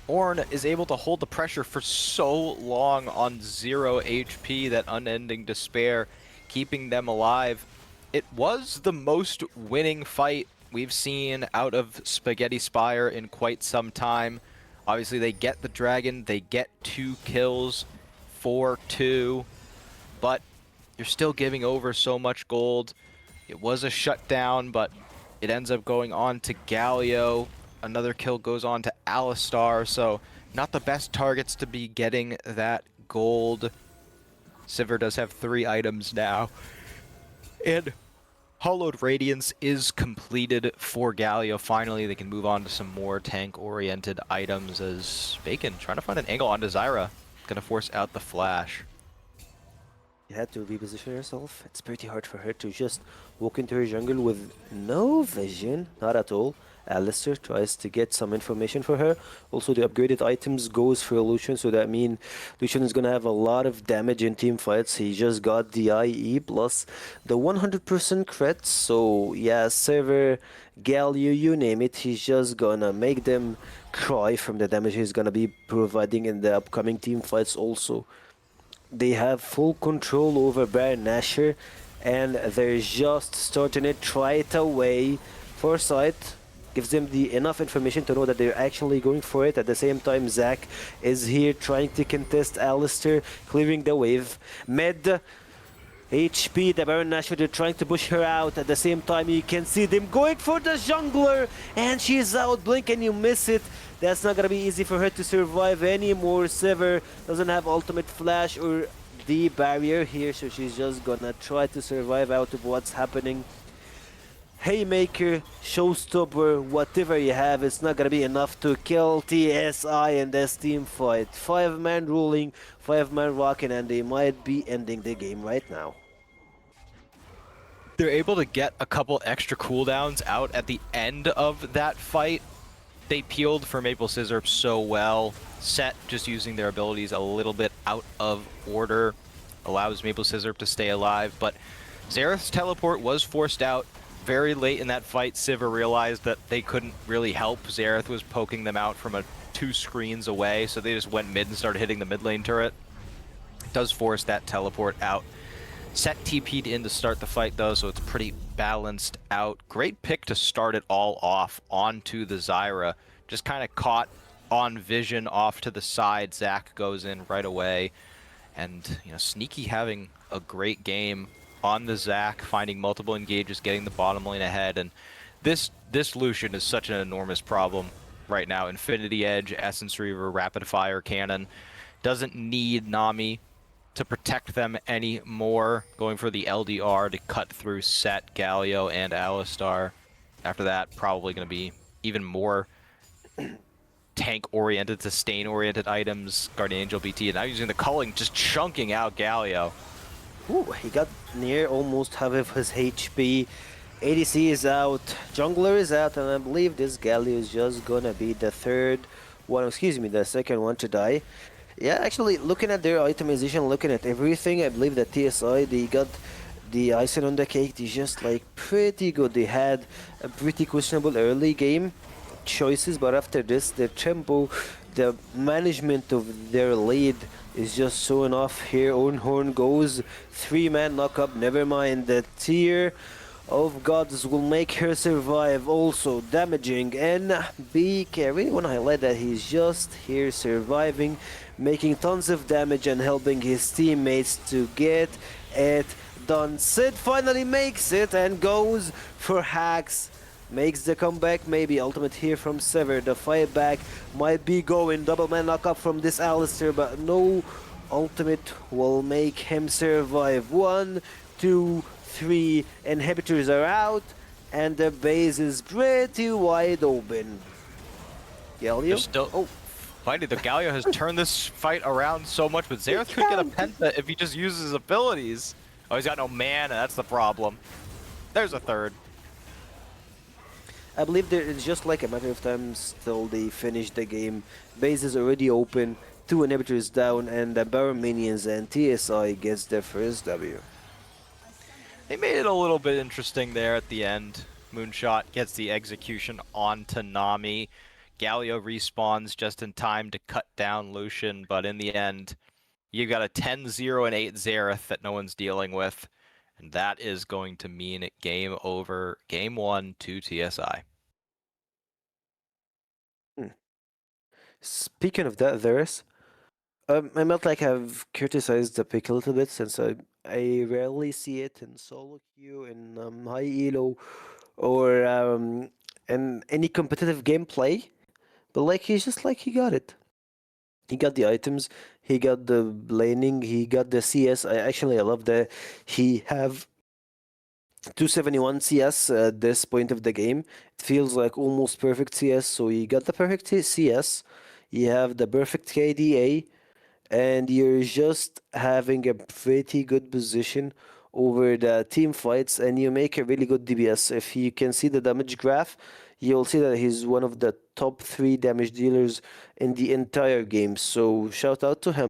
Ornn is able to hold the pressure for so long on 0 HP, that unending despair, keeping them alive. It was the most winning fight we've seen out of Spaghetti Spire in quite some time. Obviously, they get the dragon, they get 2 kills, 4-2, but you're still giving over so much gold. It was a shutdown, but it ends up going on to Galio. Another kill goes on to Alistar, so not the best targets to be getting that gold. Sivir does have 3 items now. And Hollowed Radiance is completed for Galio. Finally, they can move on to some more tank-oriented items as Bacon trying to find an angle onto Zyra. Gonna force out the flash. You had to reposition herself. It's pretty hard for her to just walk into her jungle with no vision, not at all. Alistair tries to get some information for her. Also, the upgraded items goes for Lucian, so that means Lucian is gonna have a lot of damage in team fights. He just got the IE plus the 100% crit, so yeah, server, Galio, you name it, he's just gonna make them cry from the damage he's gonna be providing in the upcoming team fights also. They have full control over Baron Nashor, and they're just starting it right away. Foresight gives them the enough information to know that they're actually going for it. At the same time, Zac is here trying to contest Alistair, clearing the wave. Mid HP, the Baron Nashor, they're trying to push her out. At the same time, you can see them going for the jungler, and she's out. Blink and you miss it. That's not gonna be easy for her to survive anymore. Sever doesn't have ultimate flash or the barrier here, so she's just gonna try to survive out of what's happening. Haymaker, Showstopper, whatever you have, it's not gonna be enough to kill TSI in this team fight. 5-man ruling, 5-man rocking, and they might be ending the game right now. They're able to get a couple extra cooldowns out at the end of that fight. They peeled for Maple Scissor so well. Set just using their abilities a little bit out of order allows Maple Scissor to stay alive, but Xerath's teleport was forced out very late in that fight. Sivir realized that they couldn't really help. Xerath was poking them out from 2 screens away, so they just went mid and started hitting the mid lane turret. Does force that teleport out. Set TP'd in to start the fight though, so it's pretty balanced out. Great pick to start it all off onto the Zyra. Just kind of caught on vision off to the side. Zac goes in right away. And, you know, Sneaky having a great game on the Zac, finding multiple engages, getting the bottom lane ahead. And this Lucian is such an enormous problem right now. Infinity Edge, Essence Reaver, Rapid Fire Cannon. Doesn't need Nami to protect them anymore. Going for the LDR to cut through Set, Galio, and Alistar. After that, probably going to be even more tank-oriented, sustain-oriented items. Guardian Angel BT, and now using the culling, just chunking out Galio. Ooh, he got near almost half of his HP. ADC is out, jungler is out, and I believe this Galio is just gonna be the the second one to die. Yeah, actually, looking at their itemization, looking at everything, I believe that TSI, they got the icing on the cake. They just like pretty good. They had a pretty questionable early game choices, but after this, the tempo, the management of their lead is just showing off here. Ornhorn goes 3-man knock-up, never mind. The tier of gods will make her survive, also damaging NBK. I really want to highlight that he's just here surviving, making tons of damage and helping his teammates to get it done. Sid finally makes it and goes for hacks. Makes the comeback, maybe ultimate here from Sever. The fight back might be going. Double man knock-up from this Alistair, but no ultimate will make him survive. 1, 2, 3 inhibitors are out, and the base is pretty wide open. Galio? Still, oh, finally, the Galio has turned this fight around so much, but Xerath could get a penta if he just uses his abilities. Oh, he's got no mana, that's the problem. There's a third. I believe it's just like a matter of time till they finish the game. Base is already open, 2 inhibitors down, and the Baron minions and TSI gets their first W. They made it a little bit interesting there at the end. Moonshot gets the execution onto Nami. Galio respawns just in time to cut down Lucian, but in the end, you've got a 10-0 and 8 Xerath that no one's dealing with. And that is going to mean game over, game 1 to TSI. Speaking of that, I felt like I've criticized the pick a little bit since I rarely see it in solo queue, in high elo, or in any competitive gameplay. But like he's just like he got it. He got the items, he got the laning, he got the CS. I love that he have 271 CS at this point of the game. It feels like almost perfect CS. So you got the perfect CS, you have the perfect KDA, and you're just having a pretty good position over the team fights, and you make a really good DPS. If you can see the damage graph, you'll see that he's one of the top 3 damage dealers in the entire game. So shout out to him.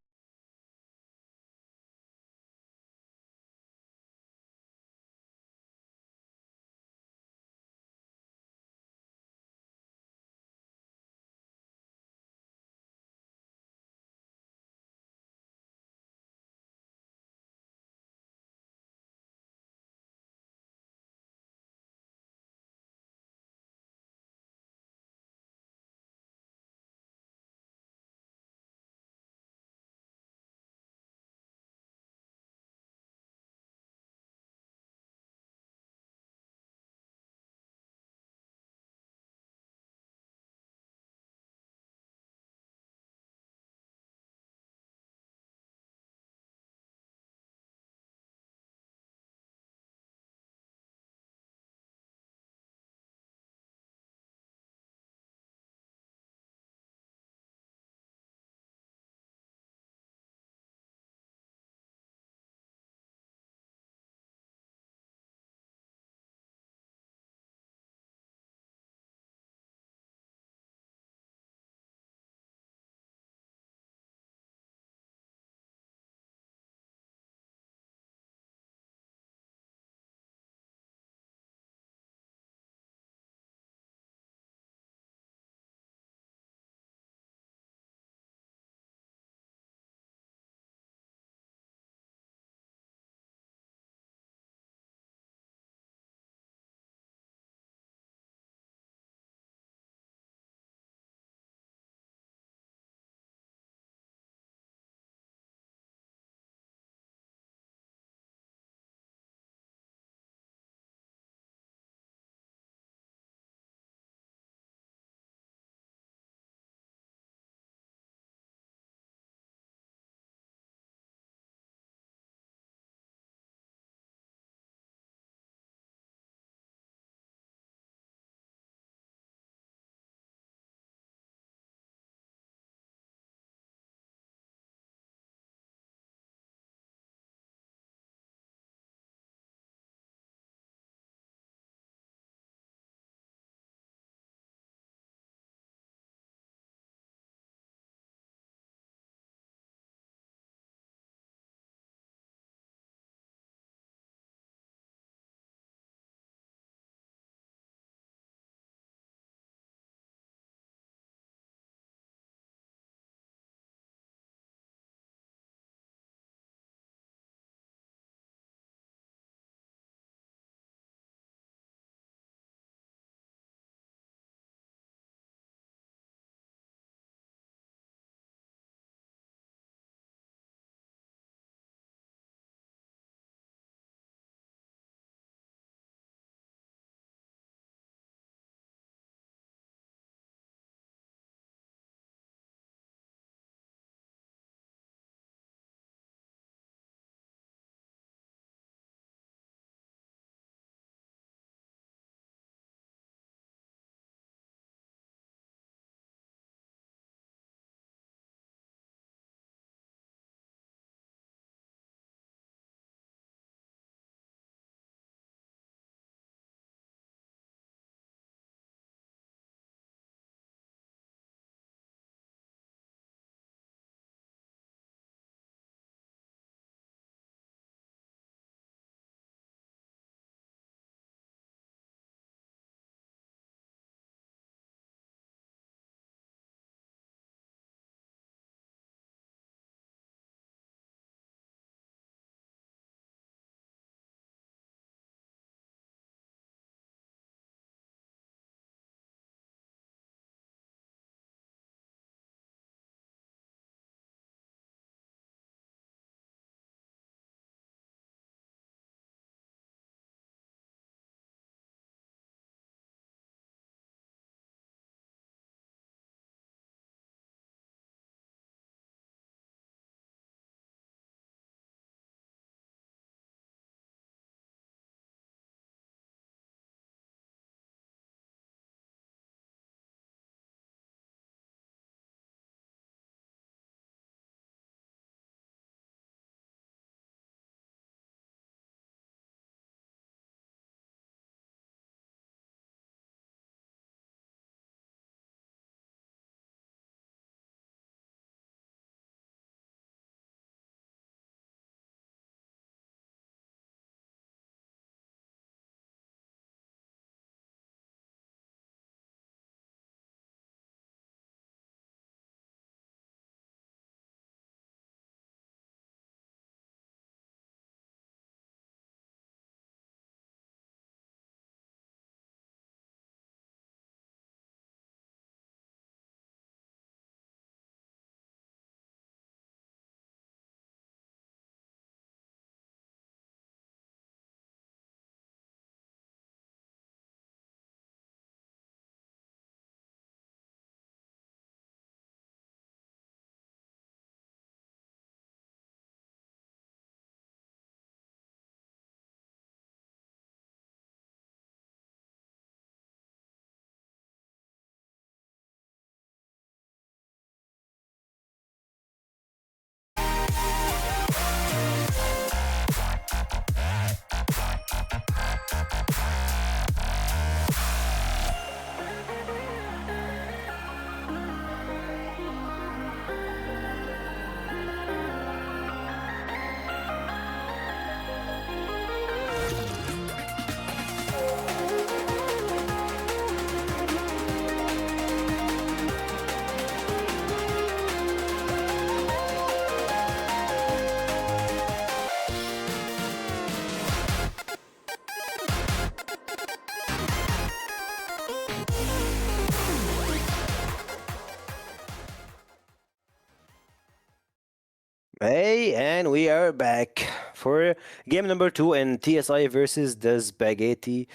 Hey, and we are back for game number 2 in TSI versus the Spaghetti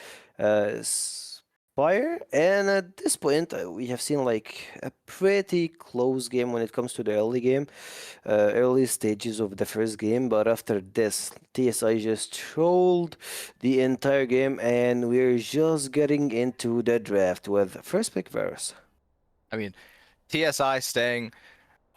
Spire. And at this point, we have seen like a pretty close game when it comes to the early game, early stages of the first game. But after this, TSI just trolled the entire game, and we're just getting into the draft with first pick Varus. I mean, TSI staying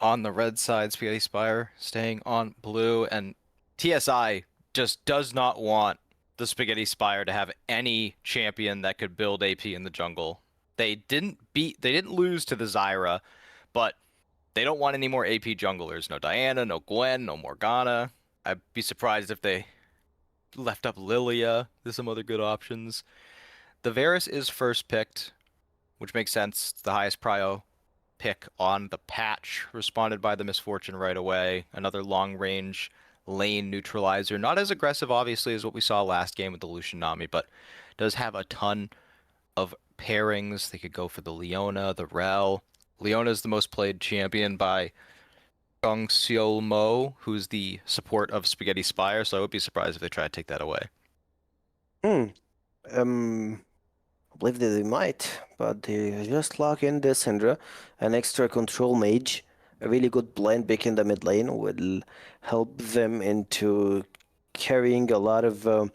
on the red side, Spaghetti Spire staying on blue, and TSI just does not want the Spaghetti Spire to have any champion that could build AP in the jungle. They didn't lose to the Zyra, but they don't want any more AP junglers. No Diana, no Gwen, no Morgana. I'd be surprised if they left up Lilia. There's some other good options. The Varus is first picked, which makes sense. It's the highest prio pick on the patch, responded by the Misfortune right away. Another long range lane neutralizer. Not as aggressive, obviously, as what we saw last game with the Lucian Nami, but does have a ton of pairings. They could go for the Leona, the Rel. Leona is the most played champion by Gong Seol Mo, who's the support of Spaghetti Spire, so I would be surprised if they try to take that away. Hmm. I believe that they might, but they just lock in the Syndra, an extra control mage, a really good blind pick in the mid lane will help them into carrying a lot of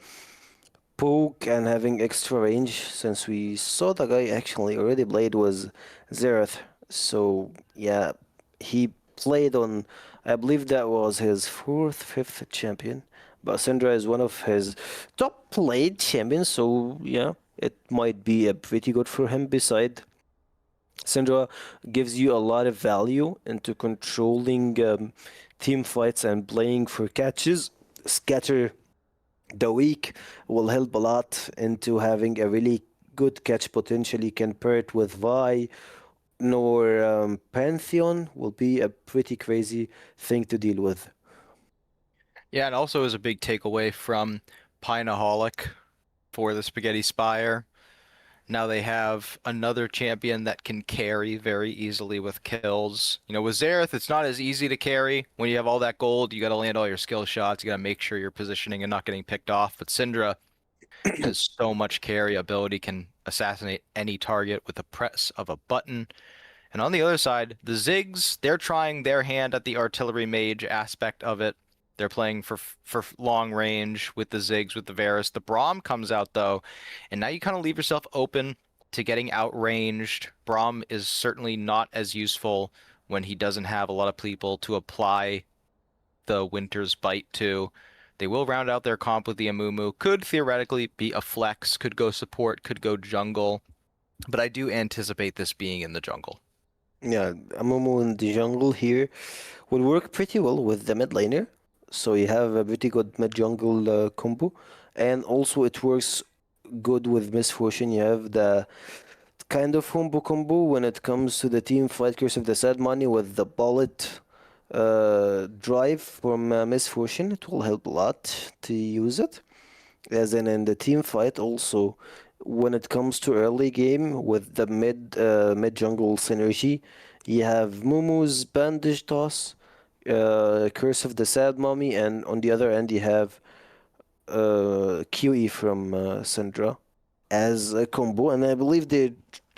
poke and having extra range, since we saw the guy actually already played was Zerath. So yeah, he played on, I believe that was his fourth, fifth champion. But Syndra is one of his top played champions, so yeah, it might be a pretty good for him. Beside, Syndra gives you a lot of value into controlling team fights and playing for catches. Scatter the weak will help a lot into having a really good catch potentially. Can pair it with Vi, nor Pantheon will be a pretty crazy thing to deal with. Yeah, and also is a big takeaway from Pineaholic for the Spaghetti Spire. Now they have another champion that can carry very easily with kills. You know, with Xerath, it's not as easy to carry. When you have all that gold, you got to land all your skill shots. You got to make sure you're positioning and not getting picked off. But Syndra has so much carry ability, can assassinate any target with a press of a button. And on the other side, the Ziggs, they're trying their hand at the artillery mage aspect of it. They're playing for long range with the Ziggs, with the Varus. The Braum comes out though, and now you kind of leave yourself open to getting outranged. Braum is certainly not as useful when he doesn't have a lot of people to apply the Winter's Bite to. They will round out their comp with the Amumu. Could theoretically be a flex, could go support, could go jungle, but I do anticipate this being in the jungle. Yeah, Amumu in the jungle here will work pretty well with the mid laner. So you have a pretty good mid jungle combo, and also it works good with Misfortune. You have the kind of combo when it comes to the team fight Curse of the Sad Money with the bullet drive from Misfortune. It will help a lot to use it. As in the team fight also, when it comes to early game with the mid jungle synergy, you have Mumu's bandage toss, Curse of the Sad Mummy, and on the other end you have QE from Syndra as a combo, and I believe they're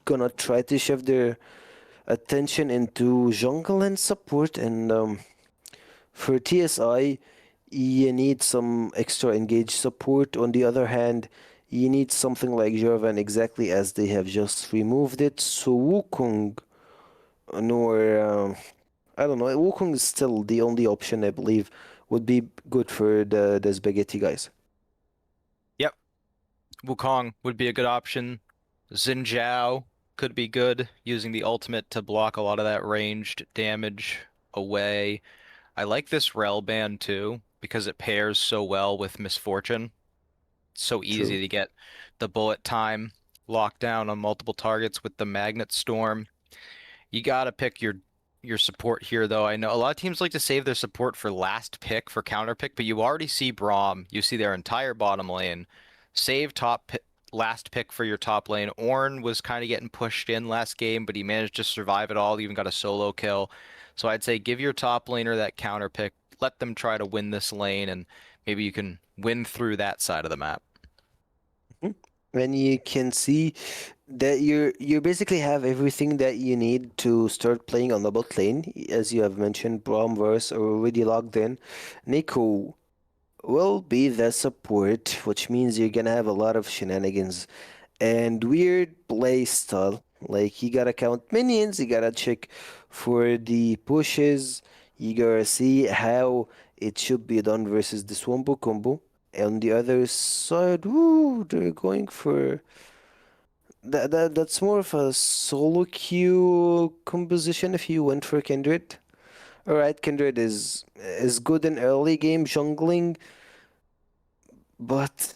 gonna try to shift their attention into jungle and support. And for TSI, you need some extra engaged support. On the other hand, you need something like Jarvan, exactly as they have just removed it. So Wukong, nor I don't know, Wukong is still the only option I believe would be good for the spaghetti guys. Yep, Wukong would be a good option. Xin Zhao could be good, using the ultimate to block a lot of that ranged damage away. I like this Rel band too, because it pairs so well with Misfortune. It's so easy True. to get the bullet time locked down on multiple targets with the Magnet Storm. You gotta pick your support here, though. I know a lot of teams like to save their support for last pick, for counter pick, but you already see Braum. You see their entire bottom lane. Save last pick for your top lane. Ornn was kind of getting pushed in last game, but he managed to survive it all. Even got a solo kill. So I'd say give your top laner that counter pick let them try to win this lane, and maybe you can win through that side of the map. And you can see that you basically have everything that you need to start playing on the bot lane. As you have mentioned, Bromverse are already logged in. Nico will be the support, which means you're gonna have a lot of shenanigans and weird play style. Like you gotta count minions, you gotta check for the pushes, you gotta see how it should be done versus the Swambo combo. On the other side, woo, they're going for that's more of a solo queue composition if you went for Kindred. Alright, Kindred is good in early game jungling, but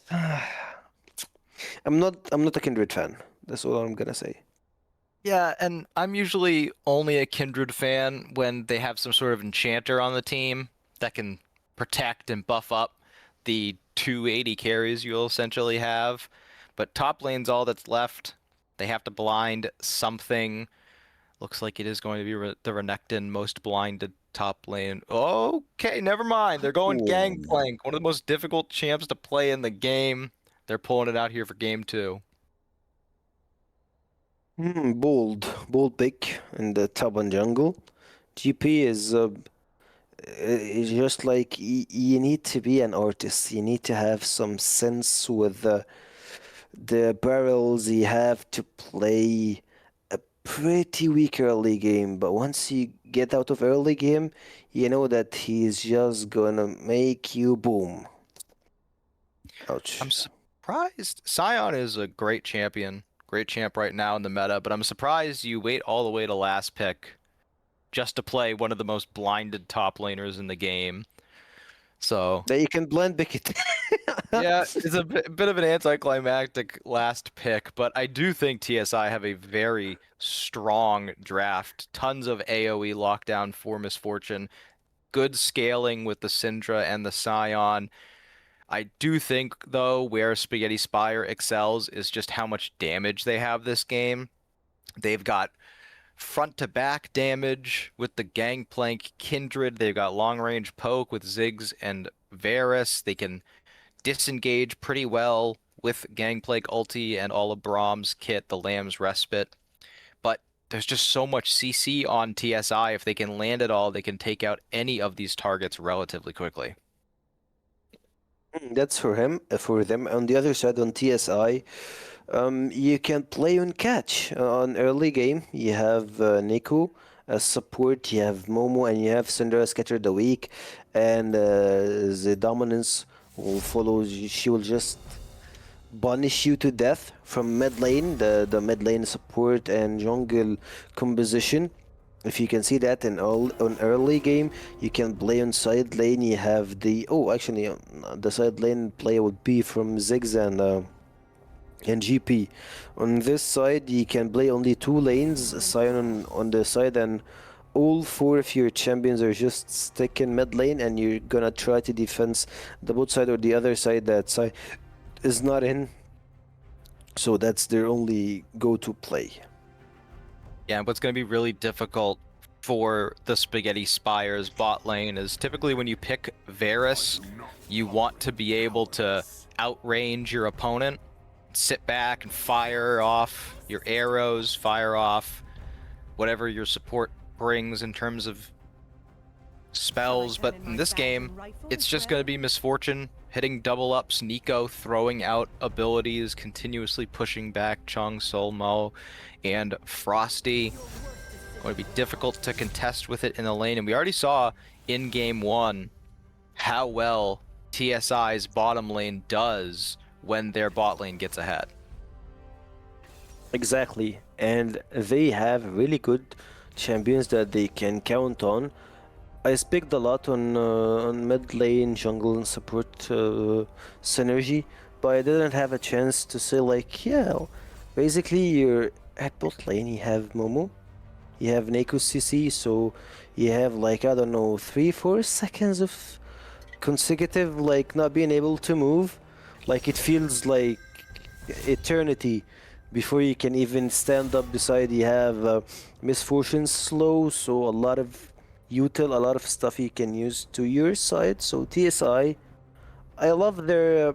I'm not a Kindred fan. That's all I'm gonna say. Yeah, and I'm usually only a Kindred fan when they have some sort of enchanter on the team that can protect and buff up the 280 carries you'll essentially have. But top lane's all that's left. They have to blind something. Looks like it is going to be the Renekton most blinded top lane. Okay, never mind. They're going Ooh. Gangplank, one of the most difficult champs to play in the game. They're pulling it out here for game 2. Bold pick in the top and jungle. GP is just like you need to be an artist. You need to have some sense with the barrels. You have to play a pretty weak early game, but once you get out of early game, you know that he's just gonna make you boom. Ouch. I'm surprised. Sion is a great champion. Great champ right now in the meta, but I'm surprised you wait all the way to last pick just to play one of the most blinded top laners in the game. So That you can blend Bickett. yeah, it's a bit of an anticlimactic last pick, but I do think TSI have a very strong draft. Tons of AoE lockdown for Misfortune. Good scaling with the Syndra and the Scion. I do think, though, where Spaghetti Spire excels is just how much damage they have this game. They've got front-to-back damage with the Gangplank Kindred. They've got long-range poke with Ziggs and Varus. They can disengage pretty well with Gangplank ulti and all of Braum's kit, the Lamb's Respite. But there's just so much CC on TSI. If they can land it all, they can take out any of these targets relatively quickly. That's for him, for them. On the other side, on TSI, you can play on catch on early game. You have Nico as support, you have Momo, and you have Syndra Scatter the Weak, and the dominance will follow. She will just punish you to death from mid lane, the mid lane support and jungle composition. If you can see that in on early game, you can play on side lane. You have the the side lane play would be from Ziggs and GP. On this side, you can play only 2 lanes, Sion on the side, and all 4 of your champions are just stuck in mid lane, and you're gonna try to defense the both side or the other side that side is not in. So that's their only go-to play. Yeah, what's going to be really difficult for the Spaghetti Spires bot lane is typically when you pick Varus, you want to be able to outrange your opponent, sit back and fire off your arrows, fire off whatever your support brings in terms of spells. But in this game, it's just going to be Misfortune hitting double ups, Nico throwing out abilities, continuously pushing back Chung, Sol, Mo, and Frosty. Going to be difficult to contest with it in the lane, and we already saw in game 1 how well TSI's bottom lane does when their bot lane gets ahead. Exactly, and they have really good champions that they can count on. I speaked a lot on mid lane, jungle, and support synergy, but I didn't have a chance to say like, yeah, basically you're at bot lane, you have Momo, you have Neko CC, so you have like, I don't know, 3-4 seconds of consecutive like not being able to move. Like it feels like eternity before you can even stand up beside. You have Misfortune slow, so a lot of util, a lot of stuff you can use to your side. So TSI, I love their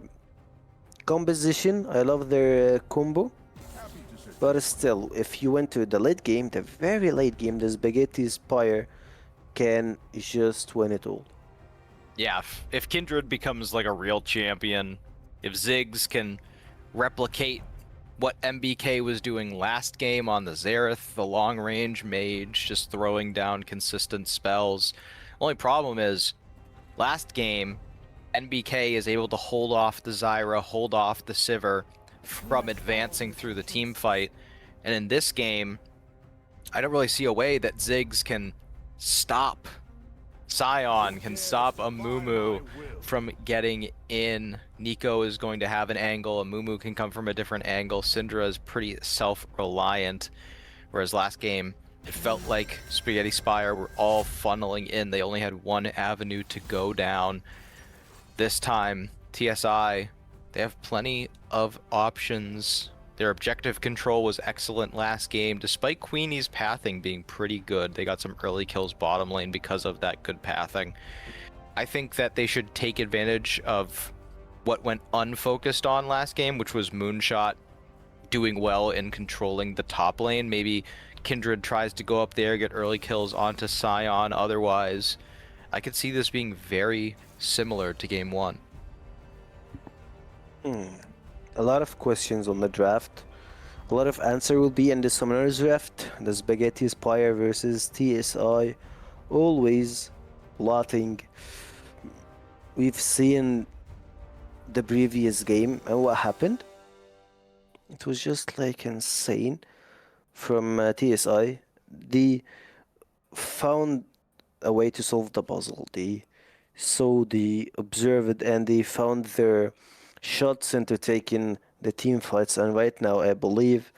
composition, I love their combo. But still, if you went to the late game, the very late game, the Spaghetti Spire can just win it all. Yeah, if Kindred becomes like a real champion, if Ziggs can replicate what MBK was doing last game on the Xerath, the long range mage, just throwing down consistent spells. Only problem is, last game, NBK is able to hold off the Zyra, hold off the Sivir from advancing through the team fight. And in this game, I don't really see a way that Ziggs can stop Sion, can stop a Mumu from getting in. Nico is going to have an angle, a Mumu can come from a different angle. Syndra is pretty self-reliant, whereas last game, it felt like Spaghetti Spire were all funneling in. They only had one avenue to go down. This time, TSI, they have plenty of options. Their objective control was excellent last game, despite Queenie's pathing being pretty good. They got some early kills bottom lane because of that good pathing. I think that they should take advantage of what went unfocused on last game, which was Moonshot doing well in controlling the top lane. Maybe Kindred tries to go up there, get early kills onto Sion. Otherwise, I could see this being very similar to game one. A lot of questions on the draft. A lot of answer will be in the Summoner's Draft. The Spaghetti Spire versus TSI. Always plotting. We've seen the previous game and what happened. It was just like insane from TSI. They found a way to solve the puzzle. They observed and they found their shots into taking the team fights, and right now I believe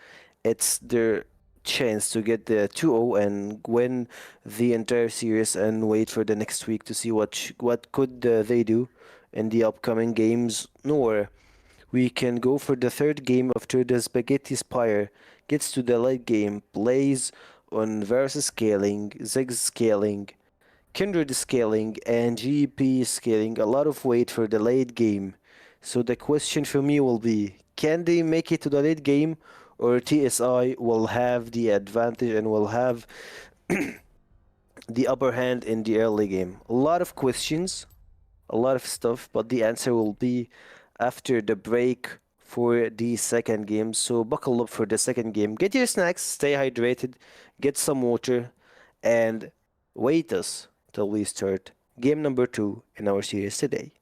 it's their chance to get the 2-0 and win the entire series and wait for the next week to see what could they do in the upcoming games. Nor we can go for the third game after the Spaghetti Spire gets to the late game, plays on versus scaling, Ziggs scaling, Kindred scaling, and GP scaling. A lot of wait for the late game. So the question for me will be, can they make it to the late game, or TSI will have the advantage and will have the upper hand in the early game? A lot of questions, a lot of stuff, but the answer will be after the break for the second game. So buckle up for the second game. Get your snacks, stay hydrated, get some water, and wait us till we start game number 2 in our series today.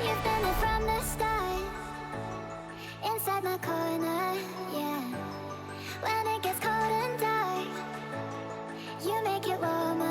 You've done it from the start, inside my corner, yeah. When it gets cold and dark, you make it warmer.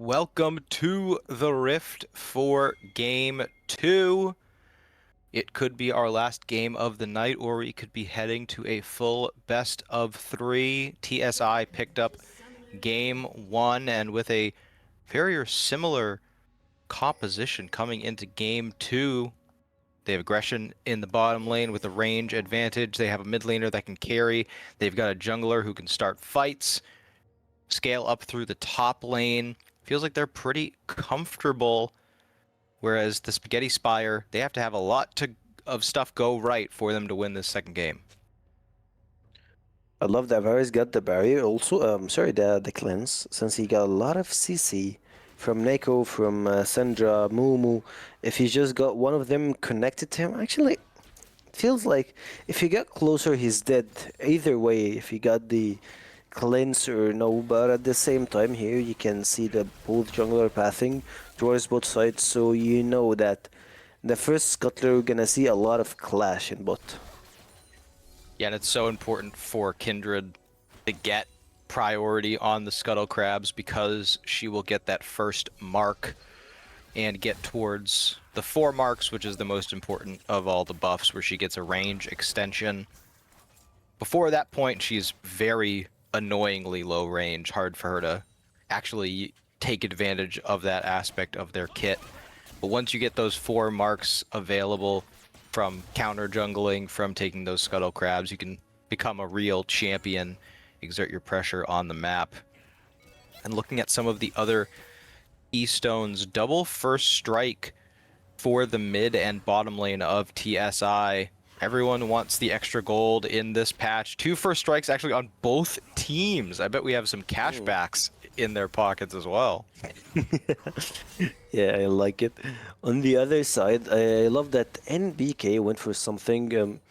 Welcome to the Rift for Game 2. It could be our last game of the night, or we could be heading to a full best of 3. TSI picked up Game 1, and with a very similar composition coming into Game 2. They have aggression in the bottom lane with a range advantage. They have a mid laner that can carry. They've got a jungler who can start fights, scale up through the top lane. Feels like they're pretty comfortable, whereas the Spaghetti Spire, they have to have a lot of stuff go right for them to win this second game. I love that Varys got the barrier also. Sorry, the cleanse, since he got a lot of CC from Neko, from Sandra, Mumu. If he just got one of them connected to him, actually, it feels like if he got closer, he's dead. Either way, if he got the cleanse or no, but at the same time here, you can see the both jungler pathing towards both sides, so you know that the first scuttler we're gonna see a lot of clash in bot. Yeah, and it's so important for Kindred to get priority on the Scuttle Crabs because she will get that first mark and get towards the 4 marks, which is the most important of all the buffs, where she gets a range extension. Before that point, she's very annoyingly low range, hard for her to actually take advantage of that aspect of their kit. But once you get those 4 marks available from counter jungling, from taking those Scuttle Crabs, you can become a real champion, exert your pressure on the map. And looking at some of the other Keystones, double first strike for the mid and bottom lane of TSI. Everyone wants the extra gold in this patch. 2 first strikes actually on both teams. I bet we have some cashbacks in their pockets as well. Yeah, I like it. On the other side, I love that NBK went for something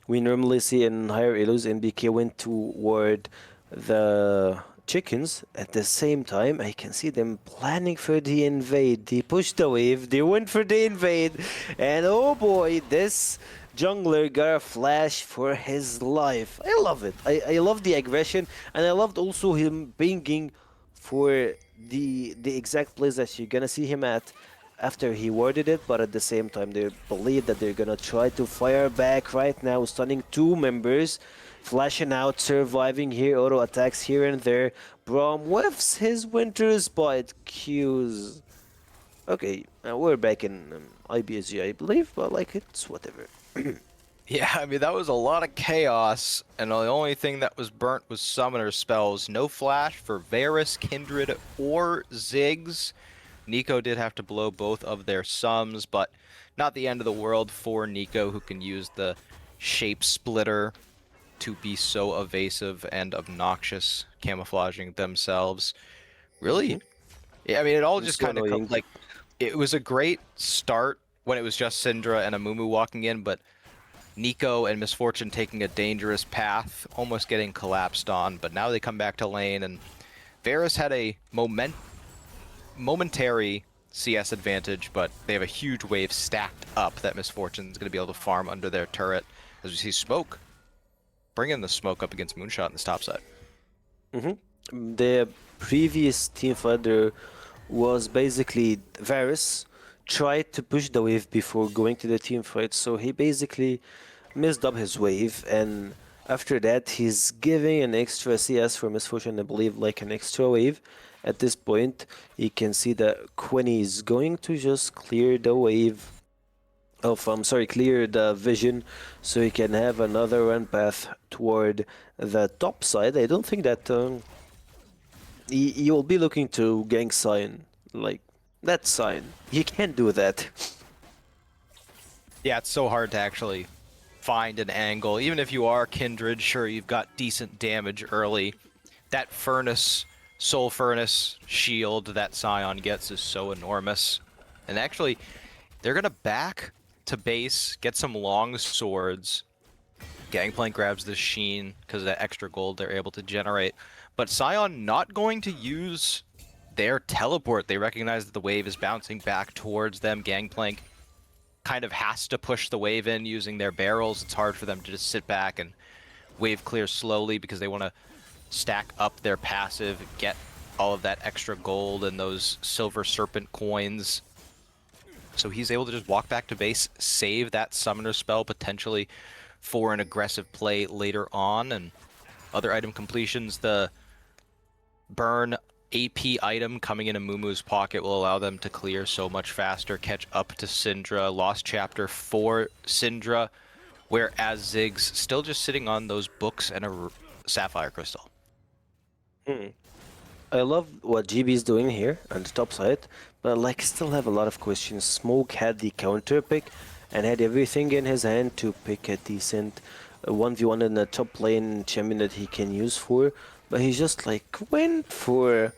we normally see in higher elos. NBK went toward the chickens. At the same time, I can see them planning for the invade. They pushed the wave, they went for the invade, and oh boy, this jungler got a flash for his life. I love it. I love the aggression, and I loved also him pinging for the exact place that you're gonna see him at after he warded it, but at the same time they believe that they're gonna try to fire back right now, stunning 2 members, flashing out, surviving here, auto attacks here and there. Braum whiffs his Winter's Bite Qs. Okay, we're back in IBSG, I believe, but like, it's whatever. Yeah, I mean, that was a lot of chaos, and the only thing that was burnt was summoner spells. No flash for Varys, Kindred, or Ziggs. Nico did have to blow both of their sums, but not the end of the world for Nico, who can use the shape splitter to be so evasive and obnoxious, camouflaging themselves. Really? Yeah, I mean, it all just kind of like, it was a great start when it was just Syndra and Amumu walking in, but Nico and Misfortune taking a dangerous path, almost getting collapsed on, but now they come back to lane, and Varys had a momentary CS advantage, but they have a huge wave stacked up that Misfortune's going to be able to farm under their turret. As we see Smoke, bringing the smoke up against Moonshot in this top side. The previous team fight there was basically Varys tried to push the wave before going to the team fight, so he basically messed up his wave, and after that he's giving an extra CS for Misfortune, I believe, like an extra wave. At this point, you can see that Quinny is going to just clear the wave of, clear the vision, so he can have another run path toward the top side. I don't think that he will be looking to gank Sign, like that Sign. He can't do that. Yeah, it's so hard to actually find an angle. Even if you are Kindred, sure, you've got decent damage early. That Furnace, Soul Furnace shield that Sion gets is so enormous. And actually, they're going to back to base, get some long swords. Gangplank grabs the Sheen because of that extra gold they're able to generate. But Sion not going to use their teleport. They recognize that the wave is bouncing back towards them. Gangplank kind of has to push the wave in using their barrels. It's hard for them to just sit back and wave clear slowly because they want to stack up their passive, get all of that extra gold and those silver serpent coins. So he's able to just walk back to base, save that summoner spell potentially for an aggressive play later on. And other item completions, the burn AP item coming into Mumu's pocket will allow them to clear so much faster, catch up to Syndra. Lost chapter for Syndra, whereas Ziggs still just sitting on those books and a sapphire crystal. I love what GB is doing here on the top side, but like still have a lot of questions. Smoke had the counter pick and had everything in his hand to pick a decent 1v1 in the top lane champion that he can use for, but he just like went for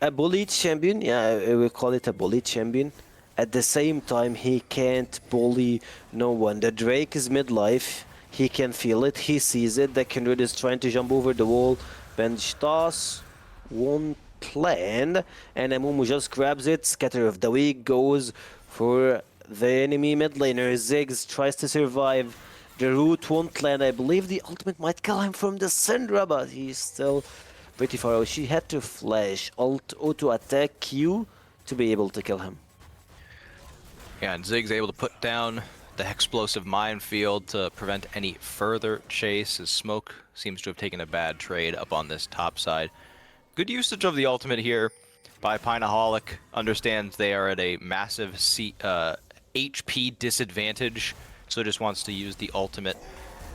a bullied champion. Yeah, I will call it a bullied champion. At the same time, he can't bully no one. The Drake is midlife. He can feel it. He sees it. The Kindred is trying to jump over the wall. Bench toss won't land, and Amumu just grabs it. Scatter of the Weak goes for the enemy mid laner. Ziggs tries to survive. The root won't land. I believe the ultimate might kill him from the Syndra, but he's still pretty far away. She had to flash alt auto attack Q to be able to kill him. Yeah, and Ziggs able to put down the explosive minefield to prevent any further chase, as Smoke seems to have taken a bad trade up on this top side. Good usage of the ultimate here by Pineaholic. Understands they are at a massive HP disadvantage, so just wants to use the ultimate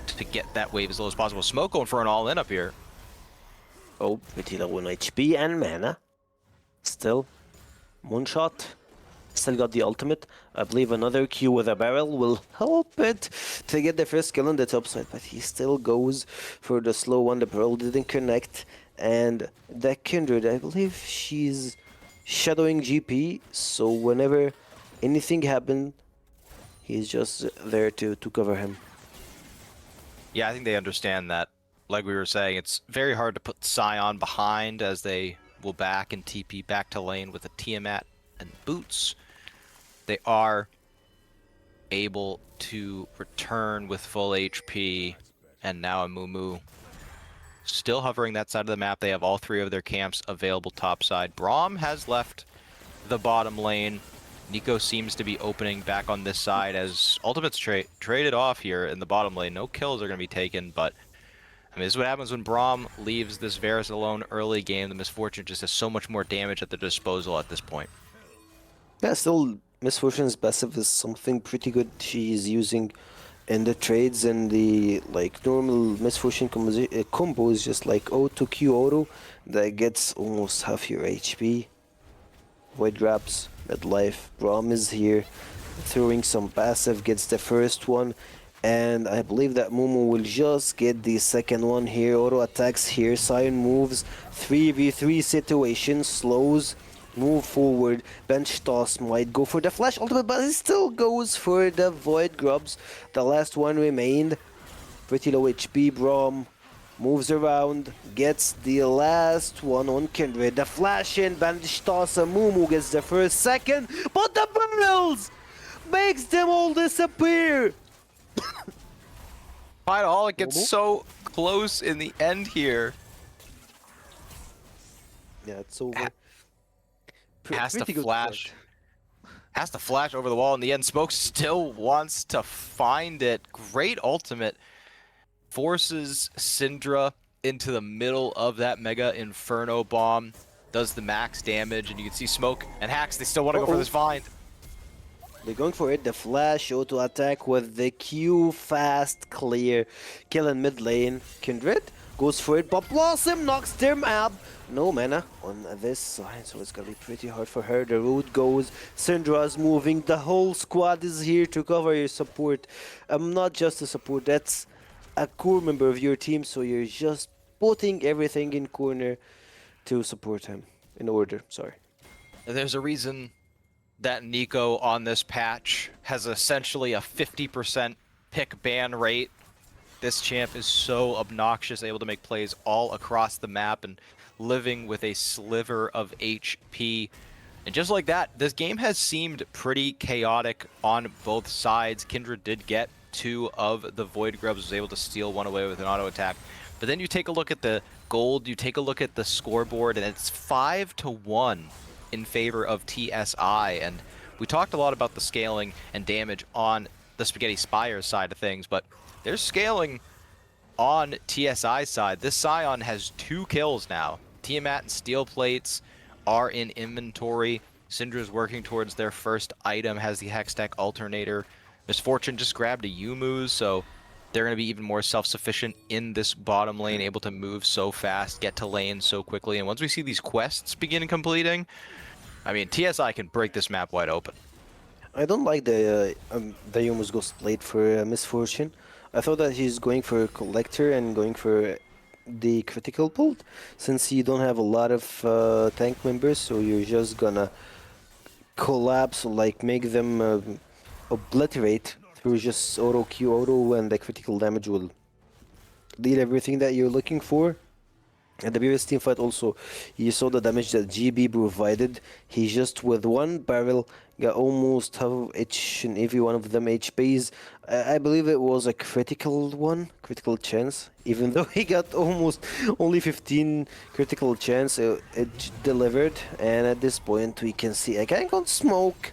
to get that wave as low as possible. Smoke going for an all-in up here. Oh, pretty low on HP and mana. Still, Moonshot. Still got the ultimate. I believe another Q with a barrel will help it to get the first kill on the top side, but he still goes for the slow one. The barrel didn't connect, and the Kindred, I believe she's shadowing GP, so whenever anything happens, he's just there to cover him. Yeah, I think they understand that. Like we were saying, it's very hard to put Scion behind, as they will back and TP back to lane with a Tiamat and boots. They are able to return with full HP, and now a Mumu still hovering that side of the map. They have all three of their camps available topside. Braum has left the bottom lane. Nico seems to be opening back on this side as ultimates traded off here in the bottom lane. No kills are going to be taken, but I mean, this is what happens when Braum leaves this Varus alone early game. The Misfortune just has so much more damage at their disposal at this point. Yeah, still, Misfortune's passive is something pretty good she's using in the trades, and the like normal Misfortune combo is just like auto Q auto that gets almost half your HP. Void grabs, midlife. Braum is here, throwing some passive, gets the first one, and I believe that Mumu will just get the second one here. Auto attacks here, Scion moves, 3v3 situation, slows, move forward, bench toss might go for the flash ultimate, but he still goes for the void grubs. The last one remained. Pretty low HP, Braum moves around, gets the last one on Kindred. The flash in, bench toss, and Mumu gets the first, second, but the barrels makes them all disappear. Pineaholic gets so close in the end here. Yeah, it's over. Has to Pretty good flash. fight. Has to flash over the wall. In the end, Smoke still wants to find it. Great ultimate. Forces Syndra into the middle of that Mega Inferno bomb. Does the max damage, and you can see Smoke and Hacks, they still want to go for this find. They're going for it. The flash auto attack with the Q fast clear. Kill in mid lane. Kindred goes for it, but Blossom knocks them up. No mana on this side, so it's gonna be pretty hard for her. The root goes. Syndra's moving. The whole squad is here to cover your support. Not just a support, that's a core member of your team, so you're just putting everything in corner to support him. In order, sorry. There's a reason that Nico on this patch has essentially a 50% pick ban rate. This champ is so obnoxious, able to make plays all across the map and living with a sliver of HP. And just like that, this game has seemed pretty chaotic on both sides. Kindred did get 2 of the Void Grubs, was able to steal one away with an auto attack. But then you take a look at the gold, you take a look at the scoreboard, and it's 5-1 in favor of TSI. And we talked a lot about the scaling and damage on the Spaghetti Spire side of things, but there's scaling on TSI's side. This Scion has 2 kills now. Tiamat and Steel Plates are in inventory. Syndra's working towards their first item, has the Hextech Alternator. Misfortune just grabbed a Yumu's, so they're going to be even more self-sufficient in this bottom lane, able to move so fast, get to lane so quickly. And once we see these quests begin completing, I mean, TSI can break this map wide open. I don't like the Youmu's Ghost Blade for Misfortune. I thought that he's going for a Collector and going for the critical bolt, since you don't have a lot of tank members, so you're just gonna collapse, like make them obliterate through just auto Q auto, and the critical damage will lead everything that you're looking for. At the previous team fight also, you saw the damage that GB provided. He just with one barrel got almost half each and every one of them HPs. I believe it was a critical one, critical chance. Even though he got almost only 15 critical chance, it delivered. And at this point we can see a gang on smoke,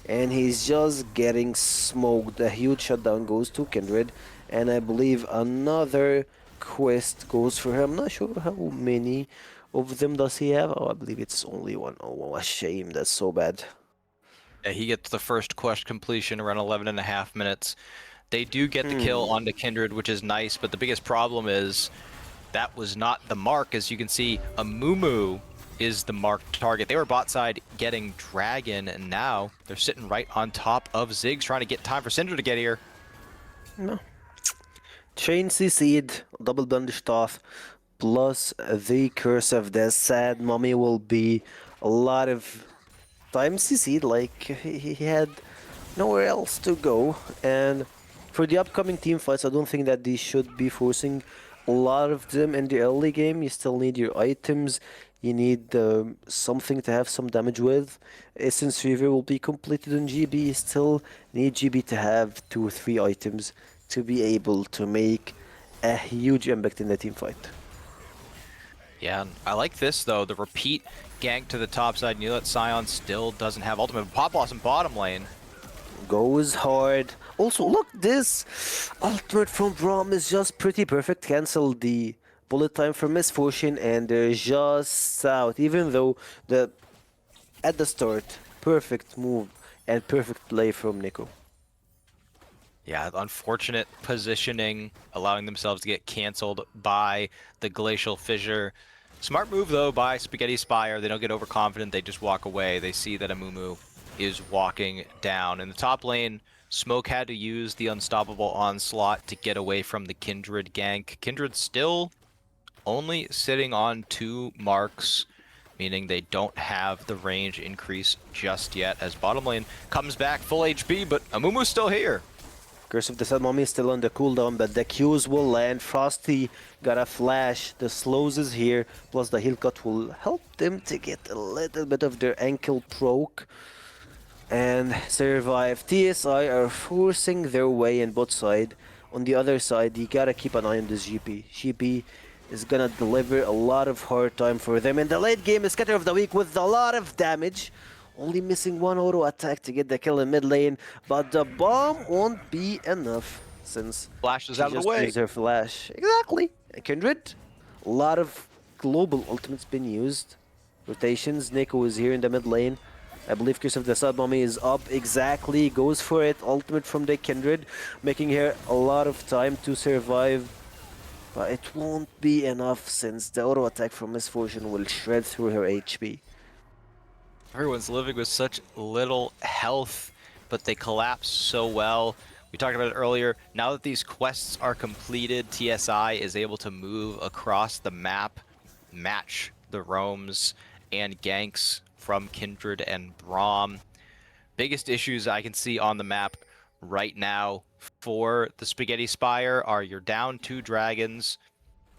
and he's just getting smoked. A huge shutdown goes to Kindred, and I believe another quest goes for him. I'm not sure how many of them does he have. Oh, I believe it's only one. Oh, a shame. That's so bad. Yeah, he gets the first quest completion around 11.5 minutes. They do get the kill onto Kindred, which is nice, but the biggest problem is that was not the mark. As you can see, Amumu is the marked target. They were bot side getting Dragon, and now they're sitting right on top of Ziggs, trying to get time for Syndra to get here. No. Chain CC'd, double Dunderstaff, plus the Curse of the Sad Mummy will be a lot of time CC'd, like he had nowhere else to go. And for the upcoming team fights, I don't think that they should be forcing a lot of them in the early game. You still need your items, you need something to have some damage with. Essence Reaver will be completed on GB, you still need GB to have 2 or 3 items to be able to make a huge impact in the team fight. Yeah, I like this though, the repeat gank to the top side. You know that Scion still doesn't have ultimate. Pop Blossom bottom lane. Goes hard. Also, look, this ultimate from Braum is just pretty perfect. Cancel the bullet time for Misfortune, and they're just out. Even though at the start, perfect move and perfect play from Nico. Yeah, unfortunate positioning, allowing themselves to get cancelled by the Glacial Fissure. Smart move, though, by Spaghetti Spire. They don't get overconfident. They just walk away. They see that Amumu is walking down. In the top lane, Smoke had to use the Unstoppable Onslaught to get away from the Kindred gank. Kindred still only sitting on 2 marks, meaning they don't have the range increase just yet, as bottom lane comes back full HP, but Amumu's still here. Curse of the Sad Mummy is still on the cooldown, but the Qs will land. Frosty got a flash. The slows is here, plus the heal cut will help them to get a little bit of their ankle broke and survive. TSI are forcing their way in bot side. On the other side, you gotta keep an eye on this GP. GP is gonna deliver a lot of hard time for them. In the late game, is Scatter of the Week with a lot of damage. Only missing 1 auto attack to get the kill in mid lane, but the bomb won't be enough since Flash is she out of the just way. used her flash. Exactly. Kindred, a lot of global ultimates been used. Rotations, Nico is here in the mid lane. I believe Curse of the Sad Mummy is up exactly, goes for it. Ultimate from the Kindred, making her a lot of time to survive. But it won't be enough since the auto attack from Misfortune will shred through her HP. Everyone's living with such little health, but they collapse so well. We talked about it earlier. Now that these quests are completed, TSI is able to move across the map, match the roams and ganks from Kindred and Braum. Biggest issues I can see on the map right now for the Spaghetti Spire are you're down 2 dragons,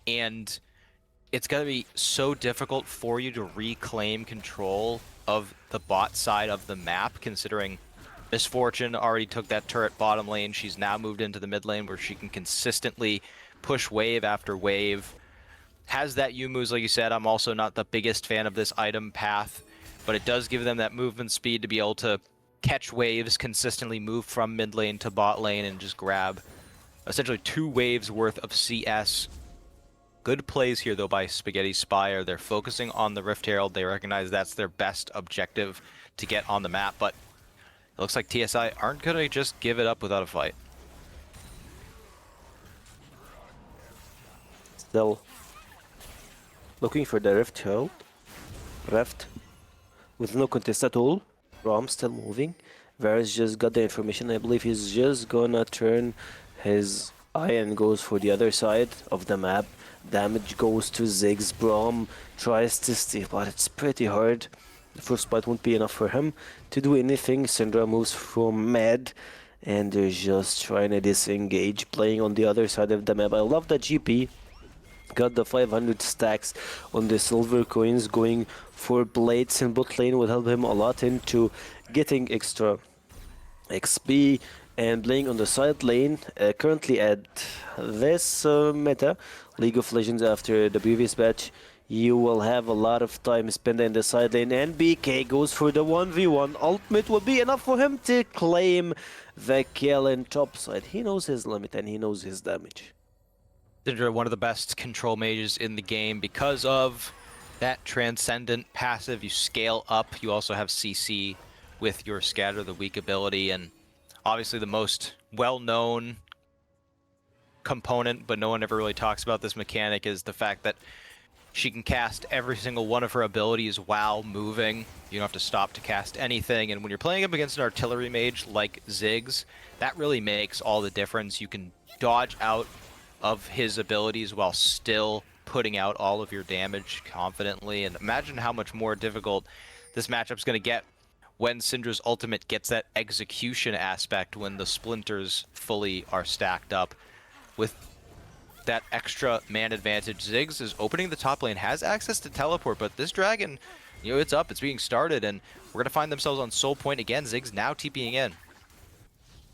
and it's going to be so difficult for you to reclaim control of the bot side of the map, considering Misfortune already took that turret bottom lane. She's now moved into the mid lane where she can consistently push wave after wave. Has that U-moves, like you said. I'm also not the biggest fan of this item path, but it does give them that movement speed to be able to catch waves, consistently move from mid lane to bot lane, and just grab essentially 2 waves worth of CS. Good plays here, though, by Spaghetti Spire. They're focusing on the Rift Herald. They recognize that's their best objective to get on the map, but it looks like TSI aren't going to just give it up without a fight. Still looking for the Rift Herald. Rift with no contest at all. Rom still moving. Varus just got the information. I believe he's just gonna turn his eye and goes for the other side of the map. Damage goes to Ziggs. Braum tries to steal, but it's pretty hard. The first bite won't be enough for him to do anything. Syndra moves from mid, and they're just trying to disengage, playing on the other side of the map. I love that GP got the 500 stacks on the silver coins. Going for blades in bot lane will help him a lot into getting extra XP. And playing on the side lane, currently at this meta, League of Legends after the previous batch, you will have a lot of time spent in the side lane, and BK goes for the 1v1. Ultimate will be enough for him to claim the kill in top side. He knows his limit and he knows his damage. Syndra, one of the best control mages in the game because of that transcendent passive. You scale up, you also have CC with your scatter, the weak ability, and obviously the most well-known component, but no one ever really talks about this mechanic, is the fact that she can cast every single one of her abilities while moving. You don't have to stop to cast anything, and when you're playing up against an artillery mage like Ziggs, that really makes all the difference. You can dodge out of his abilities while still putting out all of your damage confidently, and imagine how much more difficult this matchup's going to get when Syndra's ultimate gets that execution aspect, when the splinters fully are stacked up. With that extra man advantage, Ziggs is opening the top lane, has access to teleport, but this dragon, you know, it's up, it's being started, and we're going to find themselves on Soul Point again. Ziggs now TPing in.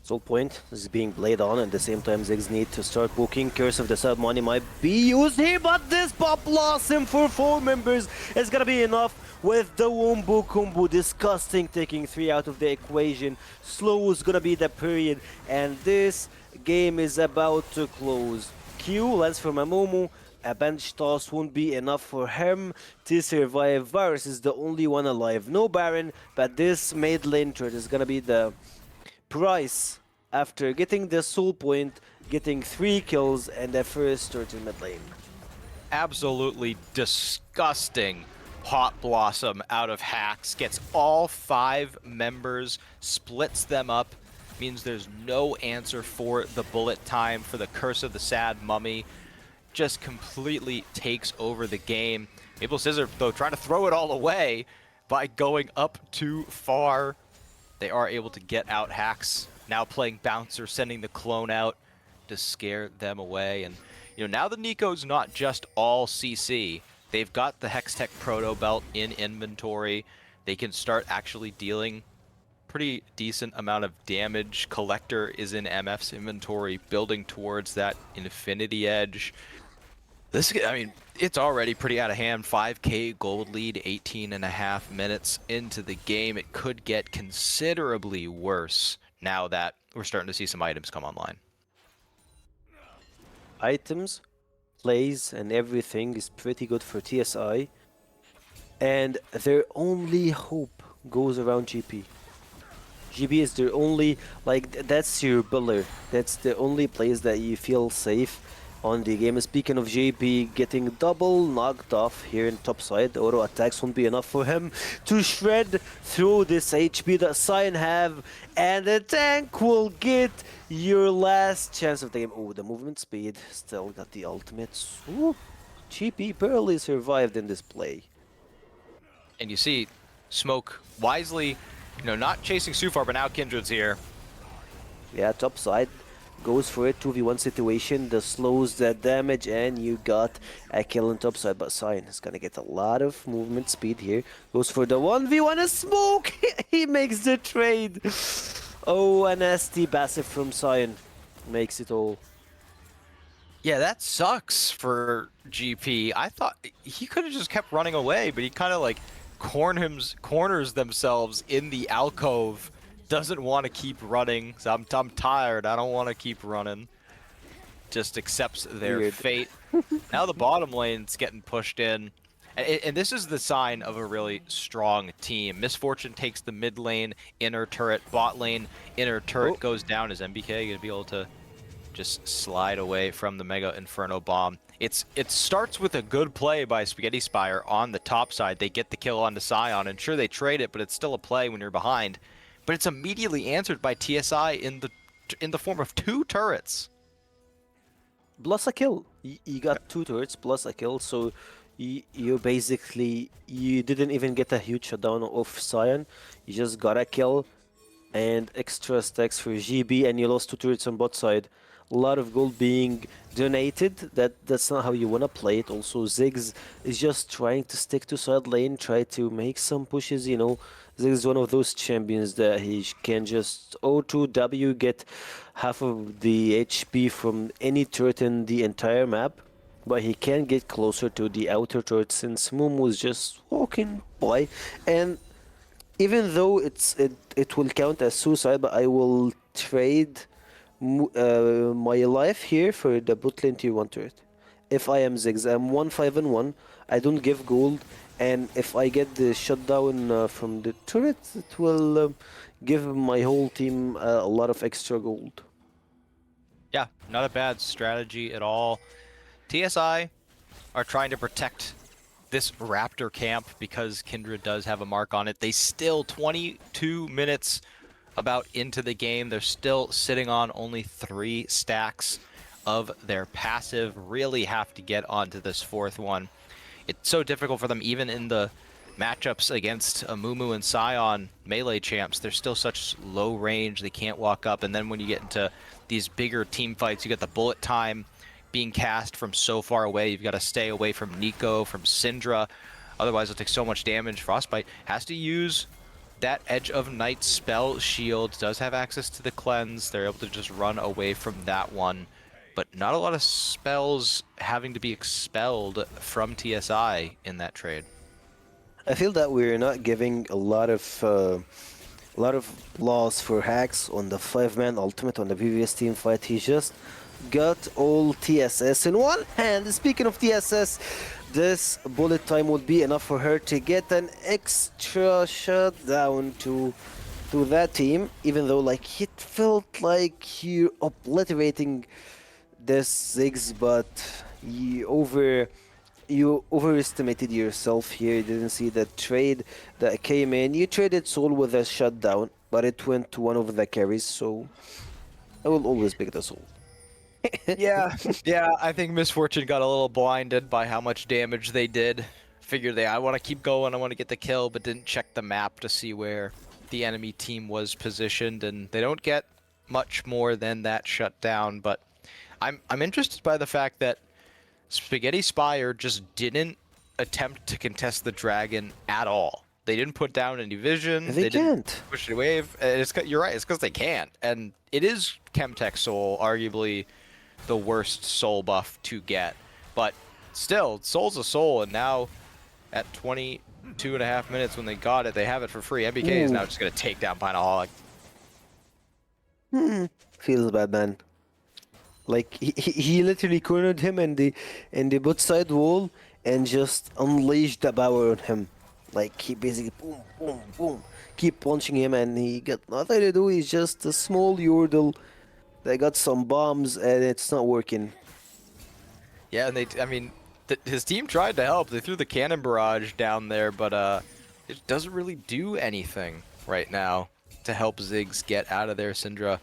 Soul Point is being played on, at the same time Ziggs need to start booking. Curse of the South money might be used here, but this Pop Blossom for 4 members is gonna be enough with the Wombo combo. Disgusting, taking 3 out of the equation. Slow is gonna be the period, and this game is about to close. Q lands from Amumu. A bench toss won't be enough for him to survive. Varus is the only one alive. No Baron, but this mid lane turret is gonna be the price after getting the Soul Point, getting 3 kills and the first turret in mid lane. Absolutely disgusting Hot Blossom out of Hacks. Gets all 5 members, splits them up. Means there's no answer for the bullet time for the Curse of the Sad Mummy. Just completely takes over the game. Maple Scissor, though, trying to throw it all away by going up too far. They are able to get out Hacks. Now playing Bouncer, sending the clone out to scare them away. And you know, now the Nico's not just all CC. They've got the Hextech Proto Belt in inventory. They can start actually dealing pretty decent amount of damage. Collector is in MF's inventory, building towards that Infinity Edge. This, I mean, it's already pretty out of hand. 5k gold lead, 18.5 minutes into the game. It could get considerably worse now that we're starting to see some items come online. Items, plays, and everything is pretty good for TSI. And their only hope goes around GP. GP is their only, like, that's your buller. That's the only place that you feel safe on the game. Speaking of JP getting double knocked off here in top side, auto attacks won't be enough for him to shred through this HP that Sion have, and the tank will get your last chance of the game. Oh, the movement speed, still got the ultimates. Ooh, GP barely survived in this play. And you see, Smoke wisely, you know, not chasing too far, but now Kindred's here. Yeah, top side goes for it, 2v1 situation, that slows that damage, and you got a kill on top side, but Sion is gonna get a lot of movement speed here. Goes for the 1v1, a Smoke! He makes the trade! Oh, a nasty passive from Sion makes it all. Yeah, that sucks for GP. I thought he could have just kept running away, but he kind of like corners themselves in the alcove. Doesn't want to keep running. So I'm tired. I don't want to keep running. Just accepts their Weird. fate. Now the bottom lane's getting pushed in. And this is the sign of a really strong team. Misfortune takes the mid lane, inner turret, bot lane, inner turret Oh. goes down. Is MBK going to be able to just slide away from the Mega Inferno Bomb? It starts with a good play by Spaghetti Spire on the top side. They get the kill onto Scion, and sure, they trade it, but it's still a play when you're behind. But it's immediately answered by TSI in the form of 2 turrets. Plus a kill. You got 2 turrets plus a kill, so you basically you didn't even get a huge shutdown of Scion. You just got a kill and extra stacks for GB, and you lost 2 turrets on bot side. A lot of gold being donated. That's not how you wanna play it. Also, Ziggs is just trying to stick to side lane, try to make some pushes. You know, Ziggs is one of those champions that he can just O2W get half of the HP from any turret in the entire map, but he can get closer to the outer turret since Moom was just walking by. And even though it will count as suicide, but I will trade my life here for the bot lane tier 1 turret. If I am Ziggs, I'm 1-5-1, I don't give gold, and if I get the shutdown from the turret, it will give my whole team a lot of extra gold. Yeah, not a bad strategy at all. TSI are trying to protect this Raptor camp because Kindred does have a mark on it. They still 22 minutes about into the game. They're still sitting on only 3 stacks of their passive. Really have to get onto this 4th one. It's so difficult for them even in the matchups against Amumu and Scion melee champs. They're still such low range. They can't walk up. And then when you get into these bigger team fights, you get the bullet time being cast from so far away. You've got to stay away from Nico, from Syndra. Otherwise, it'll take so much damage. Frostbite has to use that Edge of Night spell shield. Does have access to the cleanse. They're able to just run away from that one. But not a lot of spells having to be expelled from TSI in that trade. I feel that we're not giving a lot of loss for Hacks on the 5-man ultimate on the previous team fight. He just got all TSS in one hand. Speaking of TSS, this bullet time would be enough for her to get an extra shutdown to that team, even though like it felt like you're obliterating this Ziggs, but you overestimated yourself here. You didn't see the trade that came in. You traded Soul with a shutdown, but it went to one of the carries, so I will always pick the Soul. Yeah, I think Misfortune got a little blinded by how much damage they did. Figured I want to keep going, I want to get the kill, but didn't check the map to see where the enemy team was positioned, and they don't get much more than that shutdown. But I'm interested by the fact that Spaghetti Spire just didn't attempt to contest the dragon at all. They didn't put down any vision. They didn't can't. push the wave. And you're right. It's because they can't. And it is Chemtech Soul, arguably the worst soul buff to get. But still, Soul's a soul. And now at 22.5 minutes when they got it, they have it for free. MBK is now just going to take down Pinaholic. Feels bad, man. Like he literally cornered him in the bot side wall and just unleashed the power on him. Like he basically boom, boom, boom, keep punching him, and he got nothing to do. He's just a small Yordle that got some bombs, and it's not working. Yeah, and his team tried to help. They threw the cannon barrage down there, but it doesn't really do anything right now to help Ziggs get out of there. Syndra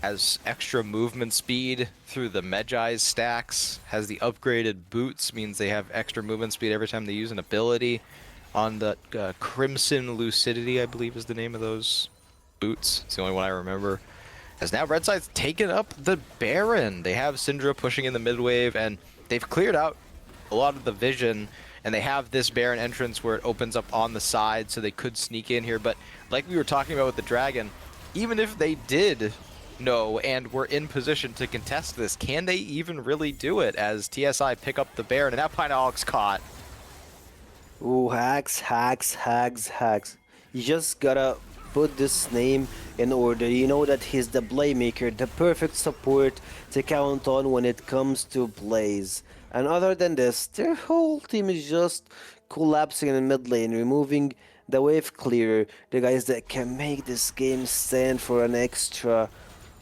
has extra movement speed through the Medjai's stacks, has the upgraded boots, means they have extra movement speed every time they use an ability. On the Crimson Lucidity, I believe is the name of those boots. It's the only one I remember. As now Redside's taken up the Baron. They have Syndra pushing in the mid wave, and they've cleared out a lot of the vision, and they have this Baron entrance where it opens up on the side, so they could sneak in here. But like we were talking about with the Dragon, even if they did No, and we're in position to contest this. Can they even really do it as TSI pick up the Baron, and that Pinealic's caught. Ooh, hacks, hacks, hacks, hacks. You just gotta put this name in order. You know that he's the playmaker, the perfect support to count on when it comes to plays. And other than this, their whole team is just collapsing in the mid lane, removing the wave clearer, the guys that can make this game stand for an extra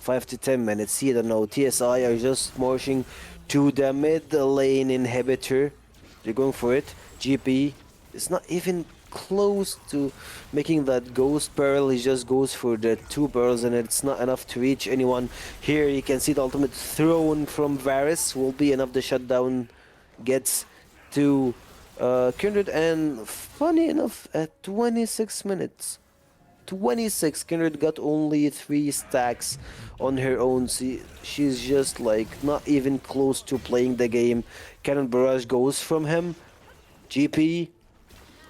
5 to 10 minutes. You don't know, TSI are just marching to the mid lane inhibitor. They're going for it. GP is not even close to making that ghost barrel. He just goes for the 2 barrels and it's not enough to reach anyone. Here you can see the ultimate thrown from Varus will be enough. The shutdown gets to Kindred, and funny enough, at 26 minutes, 26, Kindred got only 3 stacks on her own. She's just like not even close to playing the game. Cannon Barrage goes from him. GP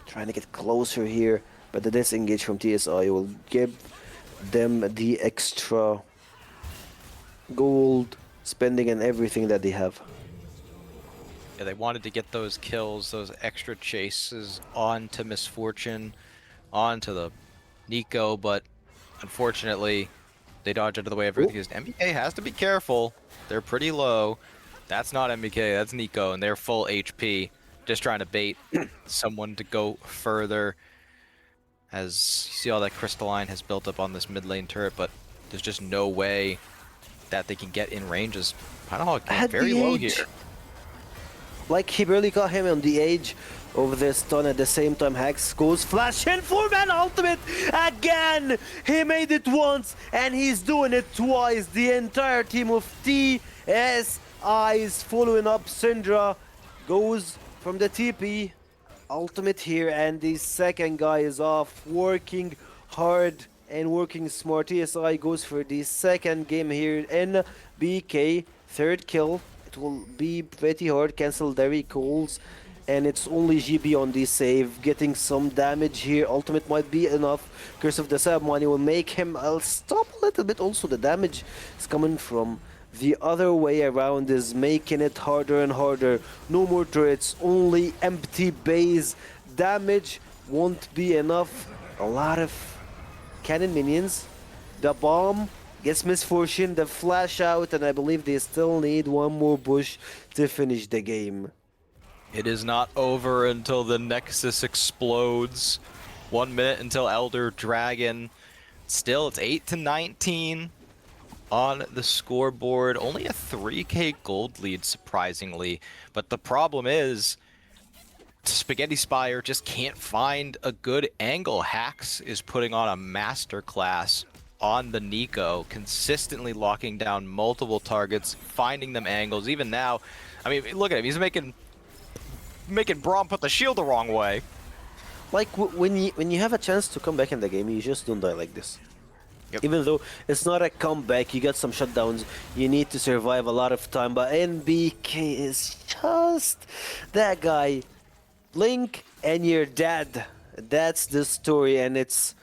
trying to get closer here, but the disengage from TSI will give them the extra gold spending and everything that they have. Yeah, they wanted to get those kills, those extra chases onto Misfortune, onto the Nico, but unfortunately, they dodged out of the way of everything. Because MBK has to be careful. They're pretty low. That's not MBK, that's Nico, and they're full HP. Just trying to bait someone to go further. As you see, all that crystalline has built up on this mid lane turret, but there's just no way that they can get in range. As Pineaholic getting very low here. Like, he barely got him on the edge of the stun. At the same time, Hex goes flash in for man ultimate again. He made it once and he's doing it twice. The entire team of TSI is following up. Syndra goes from the TP ultimate here, and the second guy is off, working hard and working smart. TSI goes for the second game here in BK, third kill. It will be pretty hard, cancel the recalls, and it's only GB on the save, getting some damage here. Ultimate might be enough. Curse of the Ceremony will make him stop a little bit. Also, the damage is coming from the other way around, is making it harder and harder. No more turrets, only empty base. Damage won't be enough. A lot of cannon minions. The bomb gets Misfortune, the flash out, and I believe they still need one more push to finish the game. It is not over until the Nexus explodes. 1 minute until Elder Dragon. Still, it's 8-19 on the scoreboard. Only a 3k gold lead, surprisingly. But the problem is, Spaghetti Spire just can't find a good angle. Hax is putting on a masterclass on the Nico, consistently locking down multiple targets, finding them angles. Even now, I mean, look at him. He's making Braum put the shield the wrong way. Like, when you have a chance to come back in the game, you just don't die like this. Yep. Even though it's not a comeback, you get some shutdowns, you need to survive a lot of time, but NBK is just that guy. Blink and you're dead. That's the story, and it's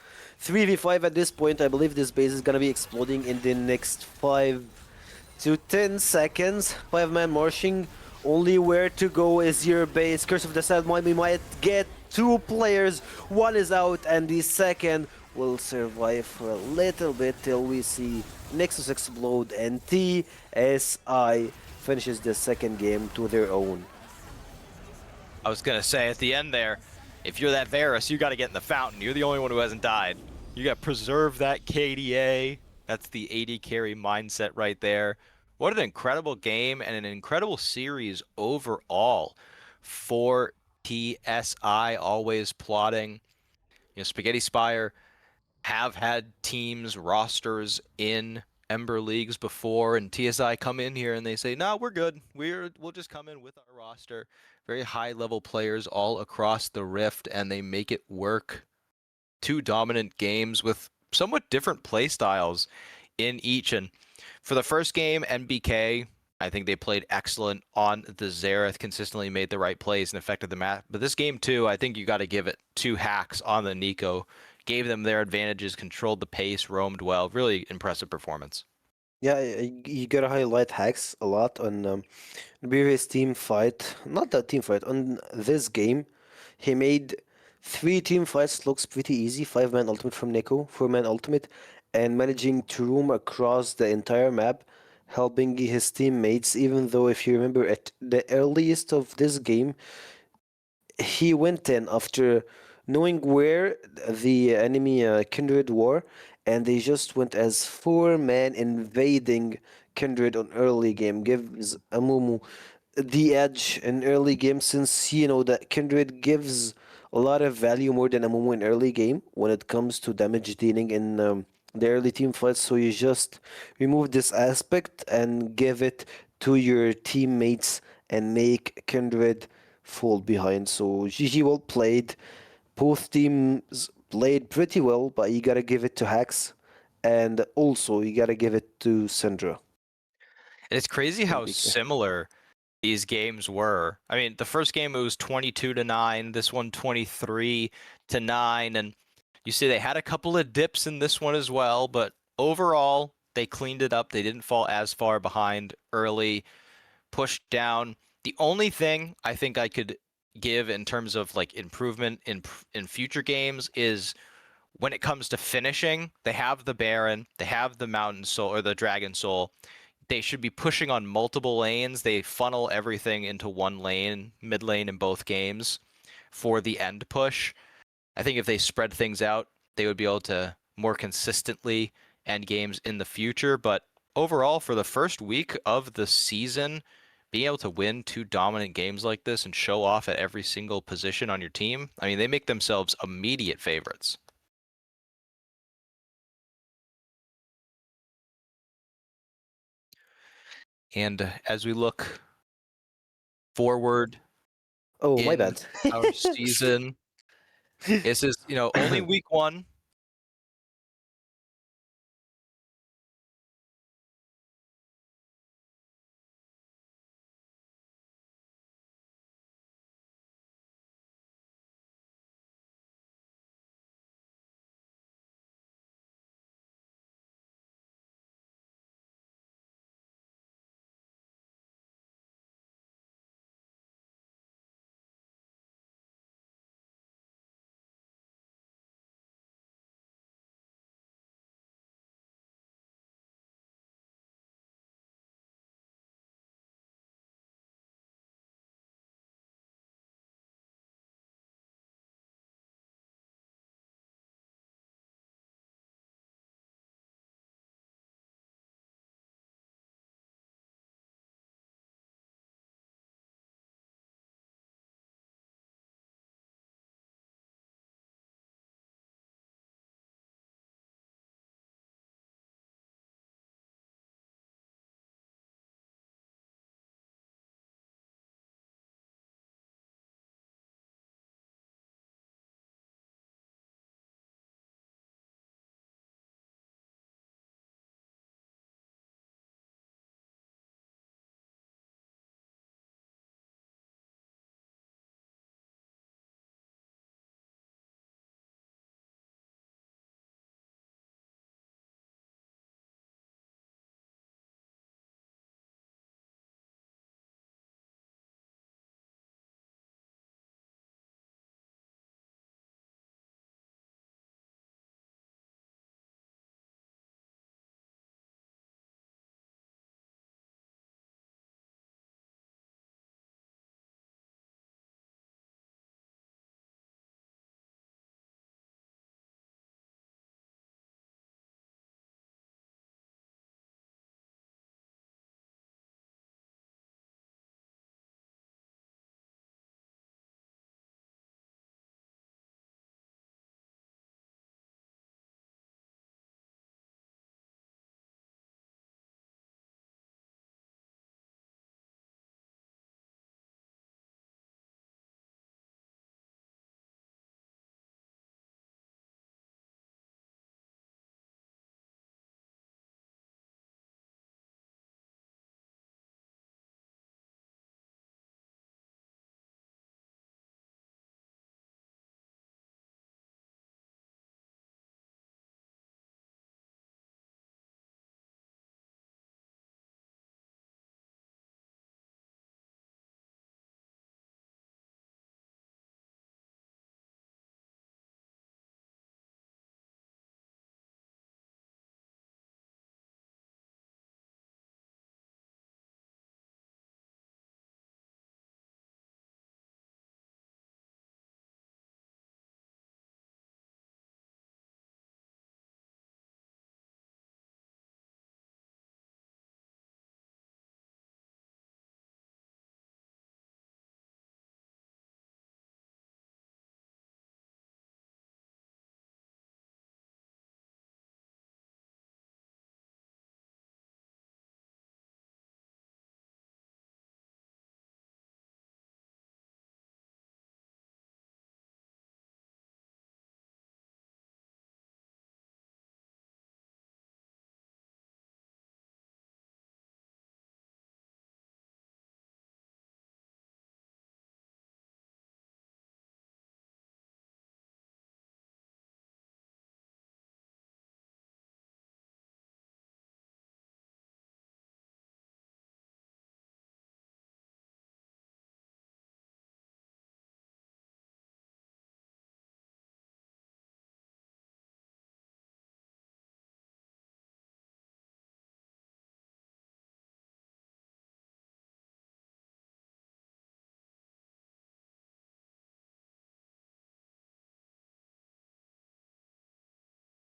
3v5 at this point. I believe this base is gonna be exploding in the next 5 to 10 seconds. 5-man marching. Only where to go is your base. Curse of the Sad Mind, we might get 2 players. One is out and the second will survive for a little bit till we see Nexus explode and TSI finishes the second game to their own. I was gonna say at the end there, if you're that Varus, you gotta get in the fountain. You're the only one who hasn't died. You gotta preserve that KDA. That's the AD carry mindset right there. What an incredible game and an incredible series overall for TSI, always plotting. You know, Spaghetti Spire have had teams, rosters in Ember leagues before, and TSI come in here and they say, no, we're good. We'll just come in with our roster. Very high level players all across the Rift, and they make it work. 2 dominant games with somewhat different play styles in each. And for the first game, NBK, I think they played excellent on the Xerath, consistently made the right plays and affected the map. But this game too, I think you got to give it to Hacks on the Nico. Gave them their advantages, controlled the pace, roamed well. Really impressive performance. Yeah, you gotta highlight hacks a lot on the previous team fight. Not that team fight, on this game. He made three team fights looks pretty easy. 5-man ultimate from Neko, 4-man ultimate, and managing to roam across the entire map, helping his teammates. Even though, if you remember, at the earliest of this game, he went in after knowing where the enemy Kindred were, and they just went as 4-man invading Kindred on early game. Gives Amumu the edge in early game, since you know that Kindred gives a lot of value more than Amumu in early game when it comes to damage dealing in the early team fights. So you just remove this aspect and give it to your teammates and make Kindred fall behind. So GG well played. Both teams played pretty well, but you gotta give it to Hax, and also you gotta give it to Syndra. And it's crazy In how BK. similar these games were. I mean, the first game it was 22-9, this one 23-9, and you see they had a couple of dips in this one as well, but overall they cleaned it up. They didn't fall as far behind early, pushed down. The only thing I think I could give in terms of like improvement in future games is when it comes to finishing, they have the Baron, they have the Mountain Soul or the Dragon Soul. They should be pushing on multiple lanes. They funnel everything into one lane, mid lane in both games for the end push. I think if they spread things out, they would be able to more consistently end games in the future. But overall, for the first week of the season, being able to win two dominant games like this and show off at every single position on your team, I mean, they make themselves immediate favorites. And as we look forward Oh, my in bad. our season, this is, only week one.